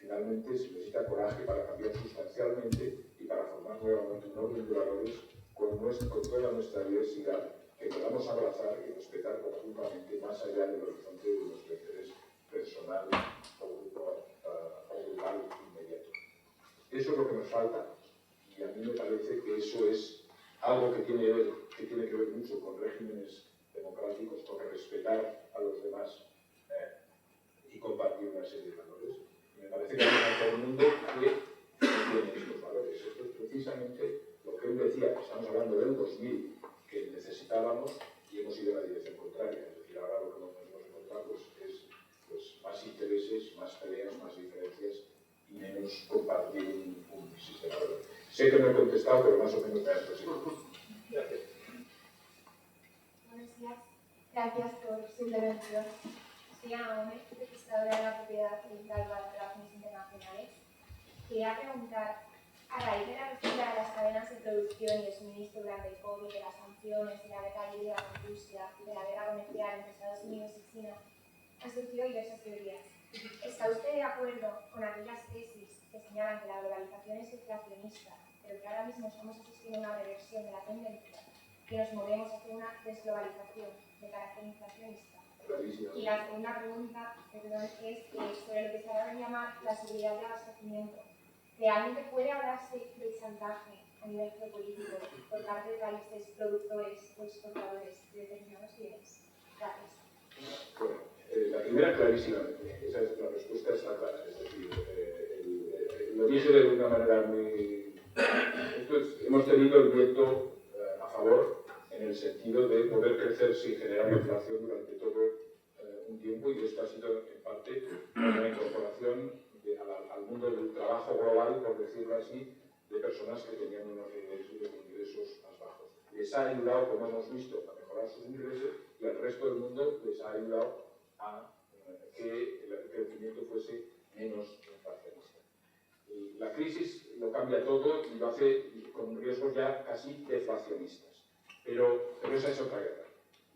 Finalmente, se necesita coraje para cambiar sustancialmente y para formar nuevamente un orden de valores con toda nuestra diversidad que podamos abrazar y respetar conjuntamente más allá del horizonte de nuestro interés personal o global inmediato. Eso es lo que nos falta y a mí me parece que eso es algo que tiene que ver mucho con regímenes democráticos, con respetar a los demás y compartir una serie de valores. Y me parece que hay todo el mundo que tiene estos valores. Esto es precisamente lo que él decía, que estamos hablando del 2000, que necesitábamos y hemos ido en la dirección contraria. Es decir, ahora lo que nos hemos encontrado es más intereses, más peleas, más diferencias y menos compartir un sistema de valores. Sé que no he contestado, pero más o menos me ha expresado. Gracias. Buenos días. Gracias por su intervención. Soy Ana Gómez, registradora de la propiedad intelectual de Relaciones Internacionales. Quería preguntar, a raíz de la ruptura de las cadenas de producción y de suministro durante el COVID, de las sanciones, de la guerra libre de la industria y de la guerra comercial entre Estados Unidos y China, han surgido diversas teorías. ¿Está usted de acuerdo con aquellas tesis que señalan que la globalización es inflacionista, pero que ahora mismo estamos asistiendo a una reversión de la tendencia, que nos movemos hacia una desglobalización de carácter inflacionista? Y la segunda pregunta, es sobre lo que se va a llamar la seguridad de abastecimiento. ¿Realmente puede hablarse de chantaje a nivel geopolítico por parte de países productores o exportadores de determinados bienes? Gracias. Bueno, la primera clarísimamente, la respuesta está clara. Es decir, lo dije de una manera muy... hemos tenido el viento a favor en el sentido de poder crecer sin generar inflación durante todo un tiempo, y esto ha sido en parte una incorporación al mundo del trabajo global, por decirlo así, de personas que tenían unos ingresos más bajos. Les ha ayudado, como hemos visto, a mejorar sus ingresos, y al resto del mundo les ha ayudado a que el crecimiento fuese menos inflacionista. La crisis lo cambia todo y lo hace con riesgos ya casi deflacionistas. Pero esa es otra guerra.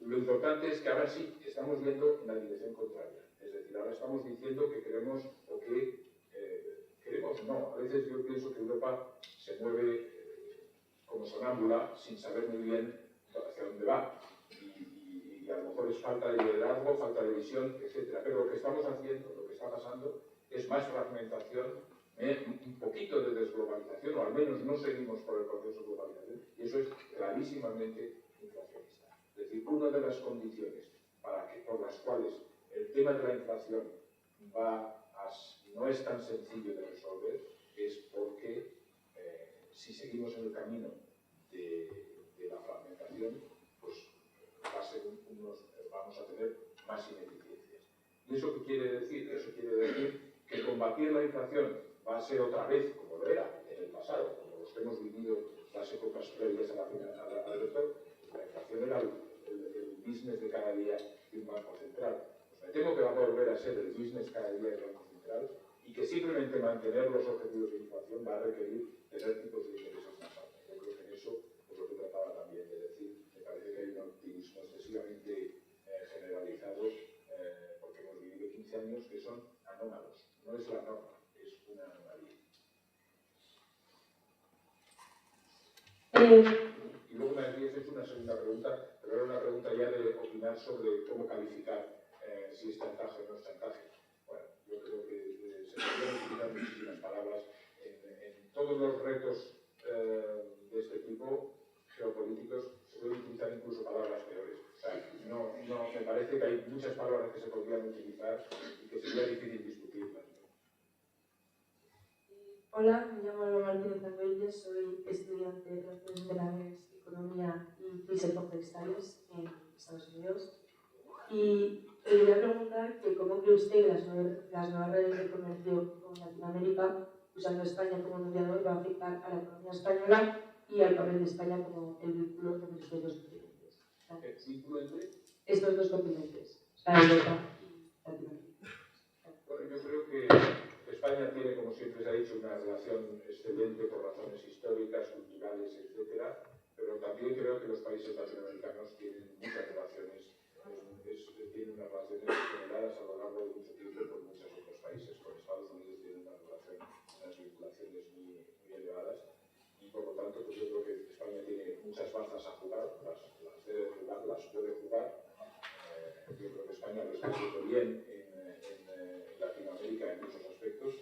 Lo importante es que ahora sí estamos yendo en la dirección contraria. Es decir, ahora estamos diciendo que queremos o que queremos no. A veces yo pienso que Europa se mueve como sonámbula sin saber muy bien hacia dónde va. Y a lo mejor es falta de liderazgo, falta de visión, etc. Pero lo que estamos haciendo, lo que está pasando, es más fragmentación, un poquito de desglobalización, o al menos no seguimos por el proceso de globalización, y eso es clarísimamente inflacionista. Es decir, una de las condiciones por las cuales el tema de la inflación no es tan sencillo de resolver es porque si seguimos en el camino de la fragmentación, pues vamos a tener más ineficiencias. ¿Y eso qué quiere decir? Eso quiere decir que combatir la inflación va a ser otra vez, como lo era en el pasado, como los que hemos vivido las épocas previas al retorno. La inflación era el business de cada día de un banco central. Pues me temo que va a volver a ser el business cada día del banco central y que simplemente mantener los objetivos de inflación va a requerir tener tipos de intereses más altos. Yo creo que en eso es lo que trataba también de decir. Me parece que hay un optimismo excesivamente generalizado porque hemos vivido 15 años que son anómalos. No es la norma, es una anomalía. Y luego me habías hecho una segunda pregunta, pero era una pregunta ya de opinar sobre cómo calificar si es chantaje o no es chantaje. Bueno, yo creo que se podrían utilizar muchísimas palabras. En todos los retos de este tipo, geopolíticos, se pueden utilizar incluso palabras peores. O sea, no, me parece que hay muchas palabras que se podrían utilizar y que sería difícil discutirlas. Hola, me llamo Alba Martínez Arguelles, soy estudiante de Relaciones Internacionales, Economía y Crisis Studies en Estados Unidos. Y le voy a preguntar que cómo cree usted que las nuevas redes de comercio con Latinoamérica, usando España como mediador, va a afectar a la economía española y al papel de España como el vínculo entre estos dos continentes. Estos dos continentes, Europa y Latinoamérica. Bueno, yo creo que España tiene, como siempre se ha dicho, una relación excelente por razones históricas, culturales, etc. Pero también creo que los países latinoamericanos tienen muchas relaciones, tienen unas relaciones generadas a lo largo de mucho tiempo con muchos otros países. Con Estados Unidos tienen unas vinculaciones muy elevadas y por lo tanto pues yo creo que España tiene muchas bazas a jugar, las debe jugar, las puede jugar. Yo creo que España lo está haciendo bien en Latinoamérica en muchos aspectos.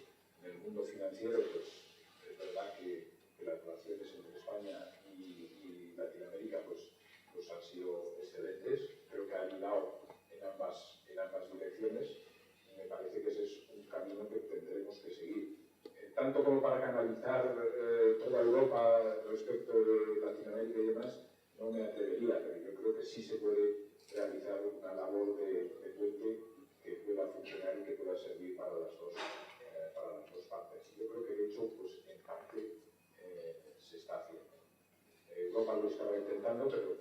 En el mundo financiero, pues es verdad que las relaciones entre España y Latinoamérica pues han sido excelentes. Creo que ha ayudado en ambas direcciones y me parece que ese es un camino que tendremos que seguir. Tanto como para canalizar toda Europa respecto de Latinoamérica y demás, no me atrevería, pero yo creo que sí se puede realizar una labor de puente que pueda funcionar y que pueda servir para las dos partes. Yo creo que de hecho, pues en parte se está haciendo. Europa lo estaba intentando, pero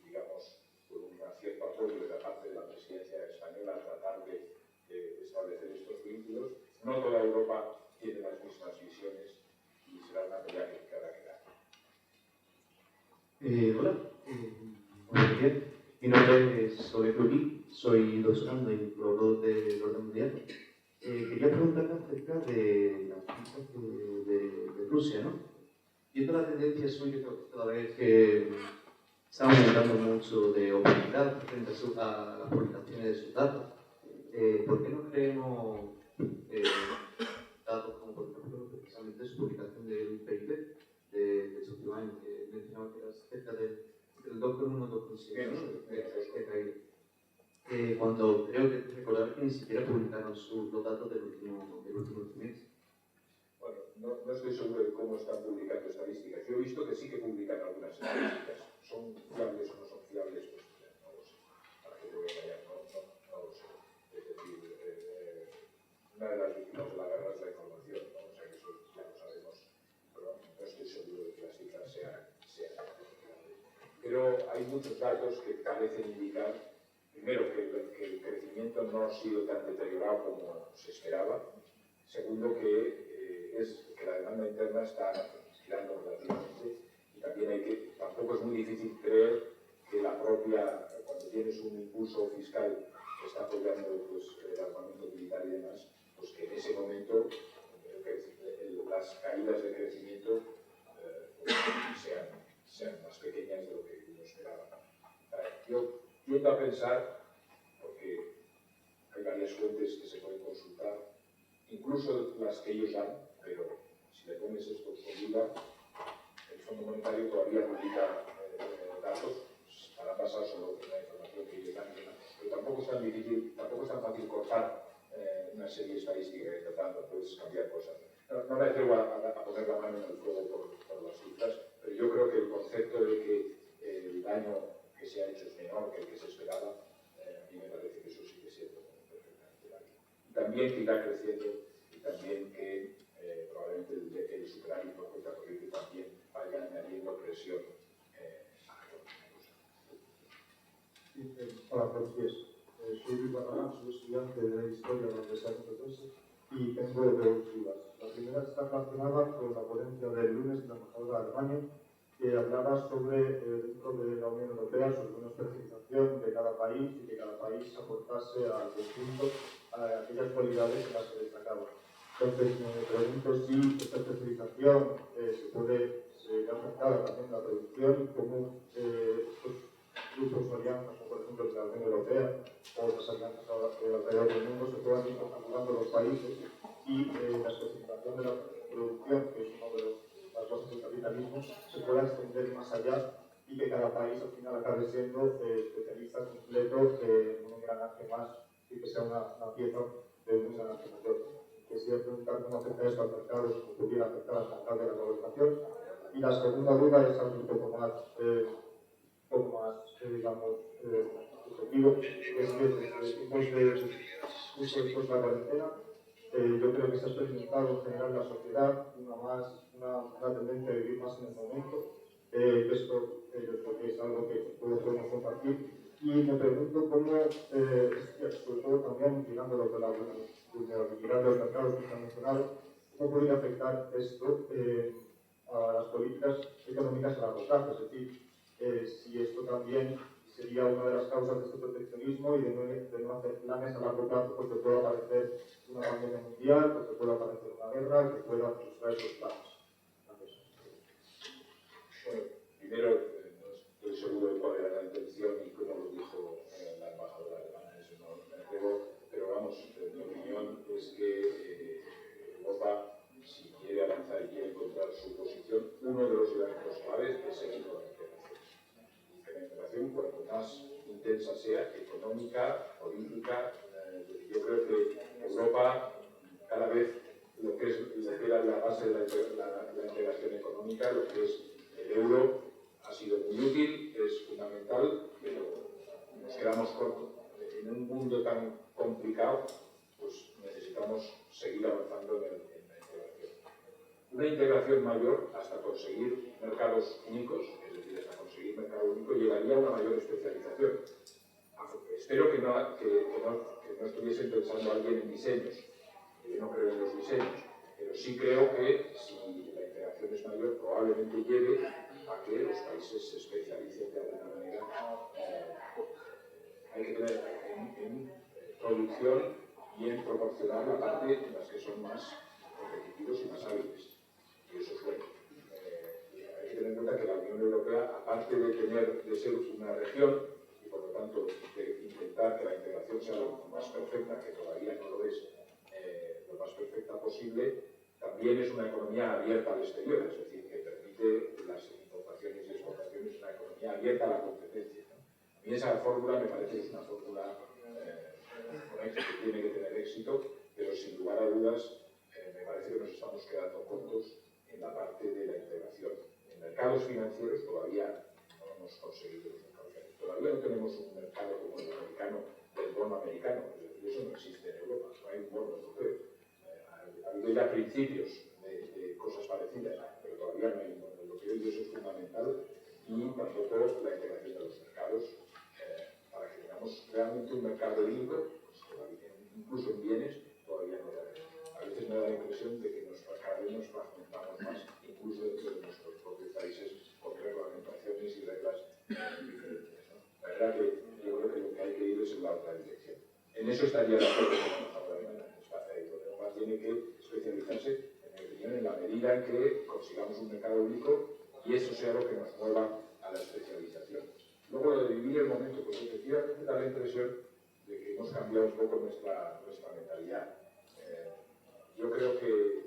digamos, con un cierto apoyo de la parte de la presidencia española a tratar de establecer estos vínculos. No toda Europa tiene las mismas visiones y será una pelea que habrá que dar. Hola, muy bien. Mi nombre es Soler Rubí, soy doctorando y colaborador del Orden Mundial. Quería preguntarle acerca de las cifras de Rusia, ¿no? Viendo la tendencia suya toda vez que está aumentando mucho de opacidad frente a las publicaciones de sus datos, ¿por qué no creemos datos como, por ejemplo, precisamente su publicación del PIB de estos últimos años, que mencionaba que era cerca del 2,1 2,7 de caída? Cuando creo que recordar que ni siquiera publicaron los datos del último trimestre. Bueno, no estoy seguro de cómo están publicando estadísticas. Yo he visto que sí que publican algunas estadísticas. ¿Son fiables o no son fiables? Pues no lo sé. ¿Para qué te voy a engañar? No lo sé. Es decir, una hay muchos datos que parecen indicar, primero, que el crecimiento no ha sido tan deteriorado como se esperaba. Segundo, que la demanda interna está girando relativamente. Y también tampoco es muy difícil creer que cuando tienes un impulso fiscal que está apoyando pues, el armamento militar y demás, pues que en ese momento las caídas de crecimiento sean más pequeñas de lo que uno esperaba. Yo tiendo a pensar, porque hay varias fuentes que se pueden consultar, incluso las que ellos dan, pero si le pones esto con duda, el Fondo Monetario todavía publica datos, estará basado solo en la información que ellos dan, pero tampoco es tan difícil, tampoco es tan fácil cortar una serie estadística que tratando, puedes cambiar cosas. No me atrevo a poner la mano en el fuego por las cifras, pero yo creo que el concepto de que el daño que se ha hecho es menor que el que se esperaba, a mí me parece que eso sigue siendo perfectamente válido. Y también que irá creciendo y también que probablemente el superávit por cuenta corriente también vaya añadiendo presión a la economía. Hola, buenos días. Soy Luis Barragán, soy estudiante de Historia de la Universidad de Complutense y tengo dos dudas. La primera está relacionada con la ponencia del lunes de la embajadora de Alemania, que hablaba sobre, dentro de la Unión Europea, sobre una especialización de cada país y que cada país aportase al conjunto a aquellas cualidades en las que destacaba. Entonces, me pregunto si esta especialización se ve afectada también a la producción y cómo estos grupos o alianzas, como por ejemplo de la Unión Europea o otras alianzas alrededor del mundo, se puedan ir configurando los países y la especialización de la producción, que es uno de las bases del capitalismo, se pueda extender más allá y que cada país al final acabe siendo especialista completo en un engranaje más y que sea una pieza de un engranaje mayor. Quisiera preguntar cómo afecta esto al mercado, si pudiera afectar al mercado de la globalización. Y la segunda duda es algo un poco más digamos, objetivo, es que desde tiempos de justo después de la cuarentena, yo creo que se ha experimentado en general en la sociedad una tendencia a vivir más en el momento. Esto yo creo que es algo que todos podemos compartir. Y me pregunto cómo, sobre todo también inclinando lo de la vulnerabilidad de los mercados que se han mencionado, cómo podría afectar esto a las políticas económicas a largo plazo, es decir, si esto también sería una de las causas de este proteccionismo y de no hacer planes a largo plazo, porque puede aparecer una pandemia mundial, porque puede aparecer una guerra, que pueda frustrar esos planes. Gracias. Bueno, primero, no estoy seguro de cuál era la intención y cómo lo dijo la embajadora alemana, eso no me atrevo, pero vamos, mi opinión es que Europa, si quiere avanzar y quiere encontrar su posición, uno de los elementos claves es seguir con la integración. Que la integración, cuanto más intensa sea, económica, política, yo creo que Europa, cada vez lo que era la base de la integración económica, lo que es el euro, ha sido muy útil, es fundamental, pero nos quedamos cortos. En un mundo tan complicado, pues necesitamos seguir avanzando en la integración. Una integración mayor hasta conseguir mercados únicos, es decir, hasta conseguir mercado único, llegaría a una mayor especialización. Espero que no estuviesen pensando alguien en diseños. Yo no creo en los diseños, pero sí creo que si la integración es mayor, probablemente lleve a que los países se especialicen de alguna manera. Hay que tener en producción y en proporcionar la parte en las que son más competitivos y más hábiles. Y eso es bueno. Hay que tener en cuenta que la Unión Europea, aparte de ser una región, y por lo tanto de intentar que la integración sea lo más perfecta, que todavía no lo es, lo más perfecta posible, también es una economía abierta al exterior, es decir, que permite las importaciones y exportaciones, una economía abierta a la competencia, ¿no? A mí esa fórmula me parece que es una fórmula que tiene que tener éxito, pero sin lugar a dudas me parece que nos estamos quedando cortos en la parte de la integración. En mercados financieros todavía no hemos conseguido los mercados financieros. Todavía no tenemos un mercado como el americano, del bono americano, es decir, eso no existe en Europa, no hay un bono europeo. Ha habido ya principios de cosas parecidas, pero todavía no hay un bono europeo y eso es fundamental y tampoco la integración de los mercados para que tengamos realmente un mercado único, pues, incluso en bienes, todavía no lo hay. A veces me da la impresión de que cada vez nos fragmentamos más, incluso dentro de nuestros propios países, con reglamentaciones y reglas diferentes, ¿no? La verdad que yo creo que lo que hay que ir es en la otra dirección. En eso estaría de acuerdo con la embajadora alemana. Europa tiene que especializarse, en mi opinión, en la medida en que consigamos un mercado único y eso sea lo que nos mueva a la especialización. Luego, lo de vivir el momento, pues efectivamente da la impresión de que hemos cambiado un poco nuestra mentalidad. Yo creo que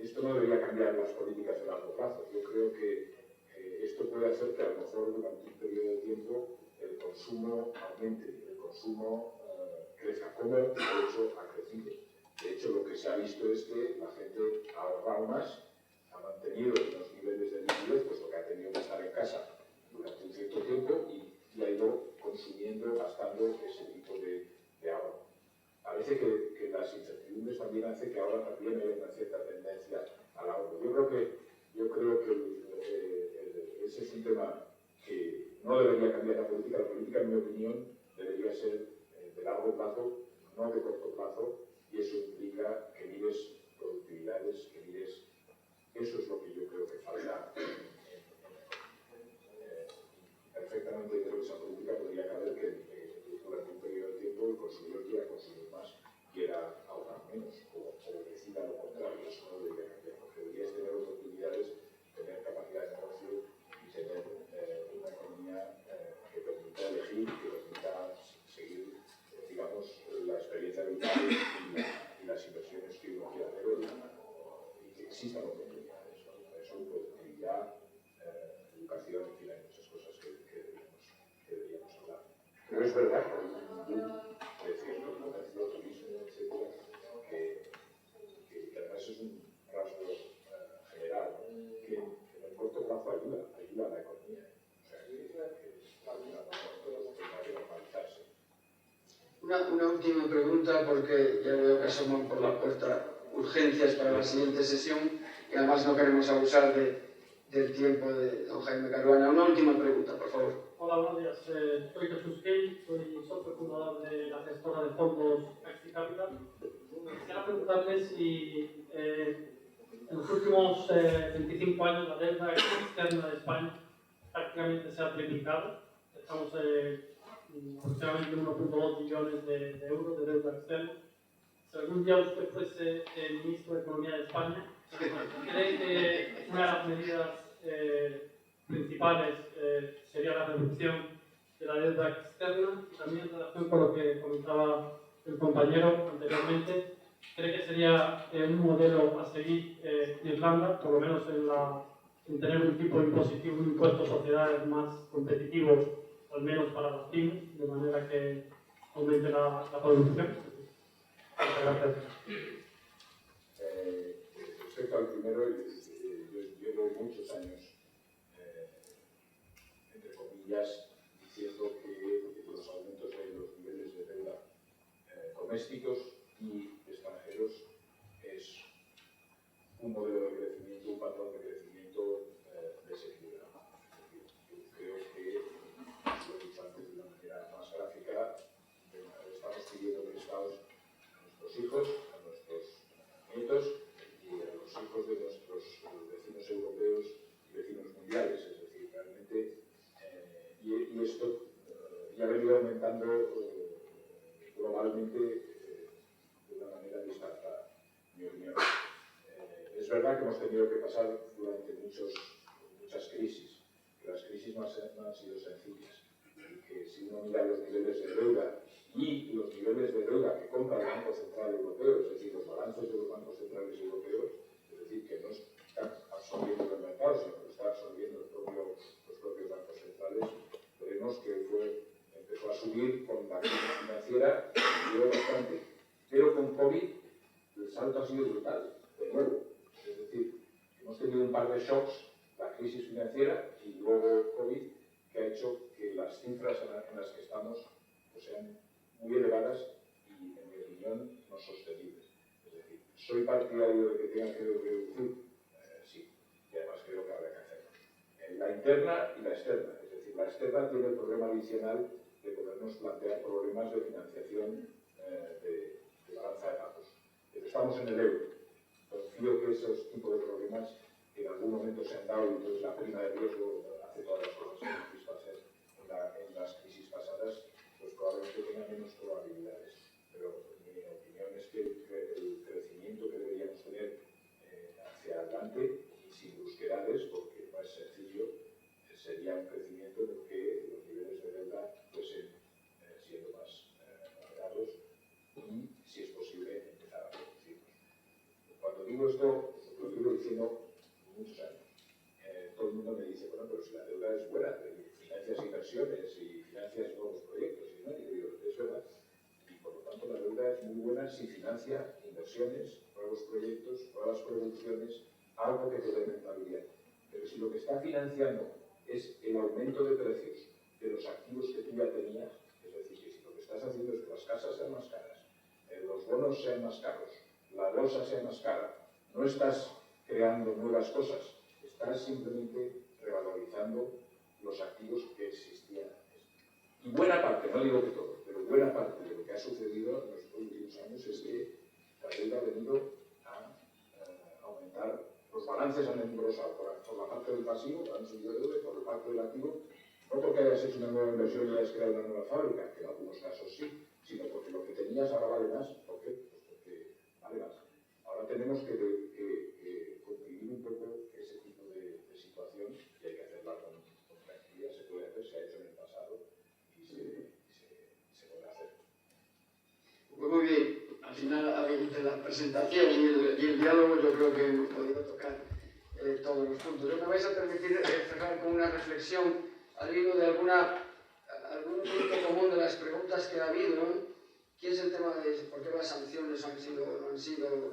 esto no debería cambiar las políticas de largo plazo. Yo creo que esto puede hacer que a lo mejor durante un periodo de tiempo el consumo aumente, el consumo crezca, como de hecho ha crecido. De hecho, lo que se ha visto es que la gente ha ahorrado más, ha mantenido los niveles de liquidez, puesto que ha tenido que estar en casa durante un cierto tiempo y ha ido consumiendo, gastando ese tipo de ahorro. Parece que las incertidumbres también hacen que ahora también haya una cierta tendencia al ahorro. Yo creo que ese es un tema que no debería cambiar la política. La política, en mi opinión, debería ser de largo plazo, no de corto plazo, y eso implica que mires productividades, que mires... Eso es lo que yo creo que falta. Perfectamente creo que esa política podría caber que durante un periodo de tiempo el consumidor quiera consumir más, quiera ahorrar menos, o decida lo contrario. Eso no debería cambiar, porque deberías tener oportunidades, tener capacidad de negocio y tener una economía que permita elegir, que permita seguir, digamos, la experiencia vital y las inversiones que uno quiera hacer y que existan oportunidades, ¿no? Eso, productividad, educación, en fin, hay muchas cosas que deberíamos hablar. Pero es verdad que hay un boom de cierto comercio, turismo, etcétera, que además es un rasgo general, ¿no? que en el corto plazo ayuda a la economía. O sea, que normalizarse. Una última pregunta, porque ya veo que asoman por la puerta urgencias para la siguiente sesión y además no queremos abusar del tiempo de don Jaime Caruana. Una última pregunta, por favor. Hola, buenos días. Soy Jesús Key, soy socio fundador de la gestora de fondos Axi Capital. Quisiera preguntarle si en los últimos 25 años la deuda externa de España prácticamente se ha triplicado. Estamos aproximadamente 1.2 billones de euros de deuda externa. Si algún día usted fuese el ministro de Economía de España, ¿cree que una de las medidas principales sería la reducción de la deuda externa? Y también en relación con lo que comentaba el compañero anteriormente, ¿cree que sería un modelo a seguir Irlanda, por lo menos en tener un tipo impositivo, un impuesto a sociedades más competitivo, al menos para las pymes, de manera que aumente la producción? Muchas gracias. Respecto al primero, yo llevo muchos años, entre comillas, diciendo que los aumentos de los niveles de deuda domésticos y extranjeros es un modelo de crecimiento, un patrón de crecimiento desequilibrado. Yo creo que, lo he dicho antes de una manera más gráfica, estamos pidiendo prestados a nuestros hijos, a nuestros nietos y a los hijos de nuestros vecinos europeos y vecinos mundiales. Es decir, realmente, y esto ya ha venido aumentando globalmente de una manera dispareja, en mi opinión. Es verdad que hemos tenido que pasar durante muchas crisis, que las crisis no han sido sencillas, y que si uno mira los niveles de deuda y los niveles de deuda que compra el Banco Central Europeo, es decir, los balances de los bancos centrales europeos, es decir, que no están absorbiendo el mercado, sino que lo están absorbiendo los propios bancos centrales, veremos que empezó a subir con la crisis financiera, subió bastante, pero con COVID el salto ha sido brutal, de nuevo. Es decir, hemos tenido un par de shocks, la crisis financiera y luego COVID, que ha hecho que las cifras en las que estamos pues, sean muy elevadas y, en mi opinión, no sostenibles. Es decir, soy partidario de que tengan que reducir, sí, y además creo que habrá que hacerlo. la interna y la externa. Es decir, la externa tiene el problema adicional de podernos plantear problemas de financiación de balanza de pagos. Pero estamos en el euro. Confío que esos tipos de problemas que en algún momento se han dado, y entonces la prima de riesgo hace todas las cosas que hemos visto hacer en las crisis pasadas, pues probablemente tenga menos probabilidades. Pero mi opinión es que el crecimiento que deberíamos tener hacia adelante, y sin brusquedades, porque no es sencillo, sería un crecimiento en el que los niveles de deuda fuesen siendo más moderados y, si es posible, empezar a reducirlos. Cuando digo esto, lo digo diciendo muchos años. Todo el mundo me dice, bueno, pero si la deuda es buena, financias inversiones y financias nuevos proyectos, y no, y digo, es verdad. Y por lo tanto la deuda es muy buena si financia inversiones, nuevos proyectos, nuevas producciones, algo que te dé rentabilidad. Pero si lo que está financiando es el aumento de precios de los activos que tú ya tenías, es decir, que si lo que estás haciendo es que las casas sean más caras, los bonos sean más caros, la bolsa sea más cara, no estás creando nuevas cosas, estás simplemente revalorizando los activos que existían antes. Y buena parte, no digo que todo, pero buena parte de lo que ha sucedido en los últimos años es que la deuda ha venido a aumentar, los balances han engrosado por la parte del pasivo, han subido deuda, por la parte del activo, no porque hayas hecho una nueva inversión y hayas creado una nueva fábrica, que en algunos casos sí, sino porque lo que tenías ahora vale más. ¿Por qué? Pues porque vale más. Ahora tenemos que comprimir un poco ese tipo de situación, y hay que hacerla con tranquilidad. Se puede hacer, se ha hecho en el pasado y se puede hacer. Pues muy bien, al final entre la presentación y el diálogo yo creo que hemos podido tocar todos los puntos. Yo me vais a permitir cerrar con una reflexión al hilo de algún punto común de las preguntas que ha habido, ¿no? Que es el tema de por qué las sanciones han sido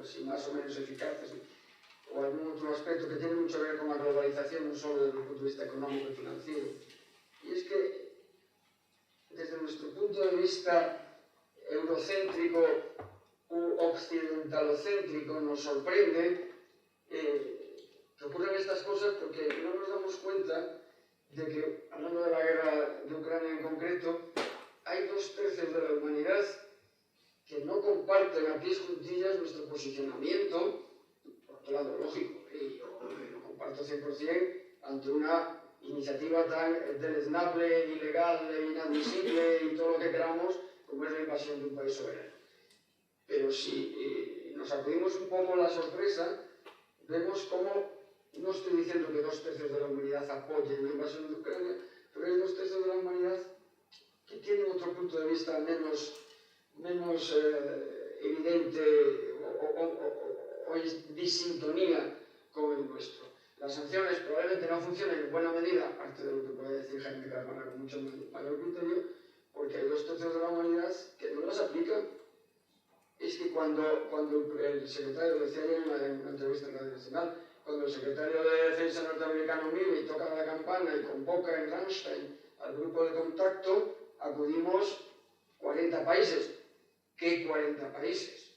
si más o menos eficaces, ¿no? O algún otro aspecto que tiene mucho que ver con la globalización, no solo desde el punto de vista económico y financiero. Y es que, desde nuestro punto de vista eurocéntrico u occidentalocéntrico, nos sorprende que ocurran estas cosas porque no nos damos cuenta de que, hablando de la guerra de Ucrania en concreto, hay 2/3 de la humanidad que no comparten a pies juntillas nuestro posicionamiento, por otro lado, lógico, y yo lo comparto 100% ante una iniciativa tan deleznable, ilegal, inadmisible y todo lo que queramos, como es la invasión de un país soberano. Pero si nos acudimos un poco a la sorpresa, vemos cómo, no estoy diciendo que 2/3 de la humanidad apoyen la invasión de Ucrania, pero hay 2/3 de la humanidad que tienen otro punto de vista menos evidente o disintonía con el nuestro. Las sanciones probablemente no funcionen en buena medida, aparte de lo que puede decir Jaime Carvana con mucho mayor criterio, porque hay 2/3 de la humanidad que no las aplican. Es que cuando el secretario, lo decía ayer en una entrevista en Radio Nacional, cuando el secretario de Defensa norteamericano Milley toca la campana y convoca en Ramstein al grupo de contacto, acudimos 40 países. ¿Qué 40 países?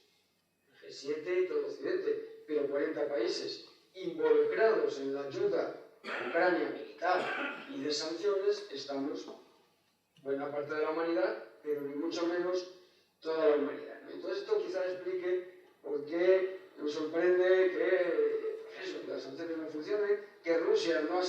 El G7 y todo el Occidente, pero 40 países involucrados en la ayuda a Ucrania militar y de sanciones, estamos buena parte de la humanidad, pero ni mucho menos toda la humanidad, ¿no? Entonces esto quizá explique por qué nos sorprende que las sanciones no funcionen, que Rusia no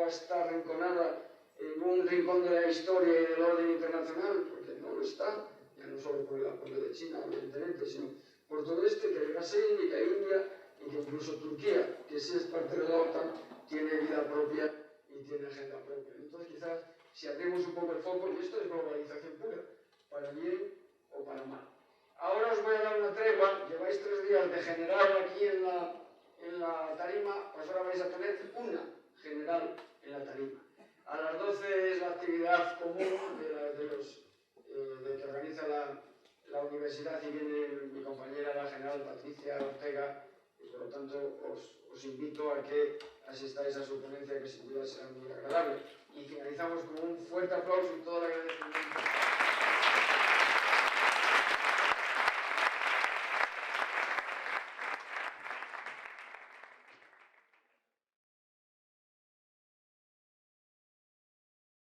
está arrinconada en un rincón de la historia y del orden internacional, porque no lo está, ya no solo por el apoyo de China, evidentemente, sino por todo que Brasil y que India y que incluso Turquía, que sí es parte de la OTAN, tiene vida propia y tiene agenda propia. Entonces quizás si abrimos un poco el foco, y esto es globalización pura, para bien o para mal. Ahora os voy a dar una tregua, lleváis 3 días de general aquí en la tarima, pues ahora vais a tener una general en la tarima. A las 12 es la actividad común de que organiza la universidad y viene mi compañera, la general Patricia Ortega, y por lo tanto os invito a que asistáis a su ponencia, que sin duda será muy agradable. Y finalizamos con un fuerte aplauso y todo el agradecimiento.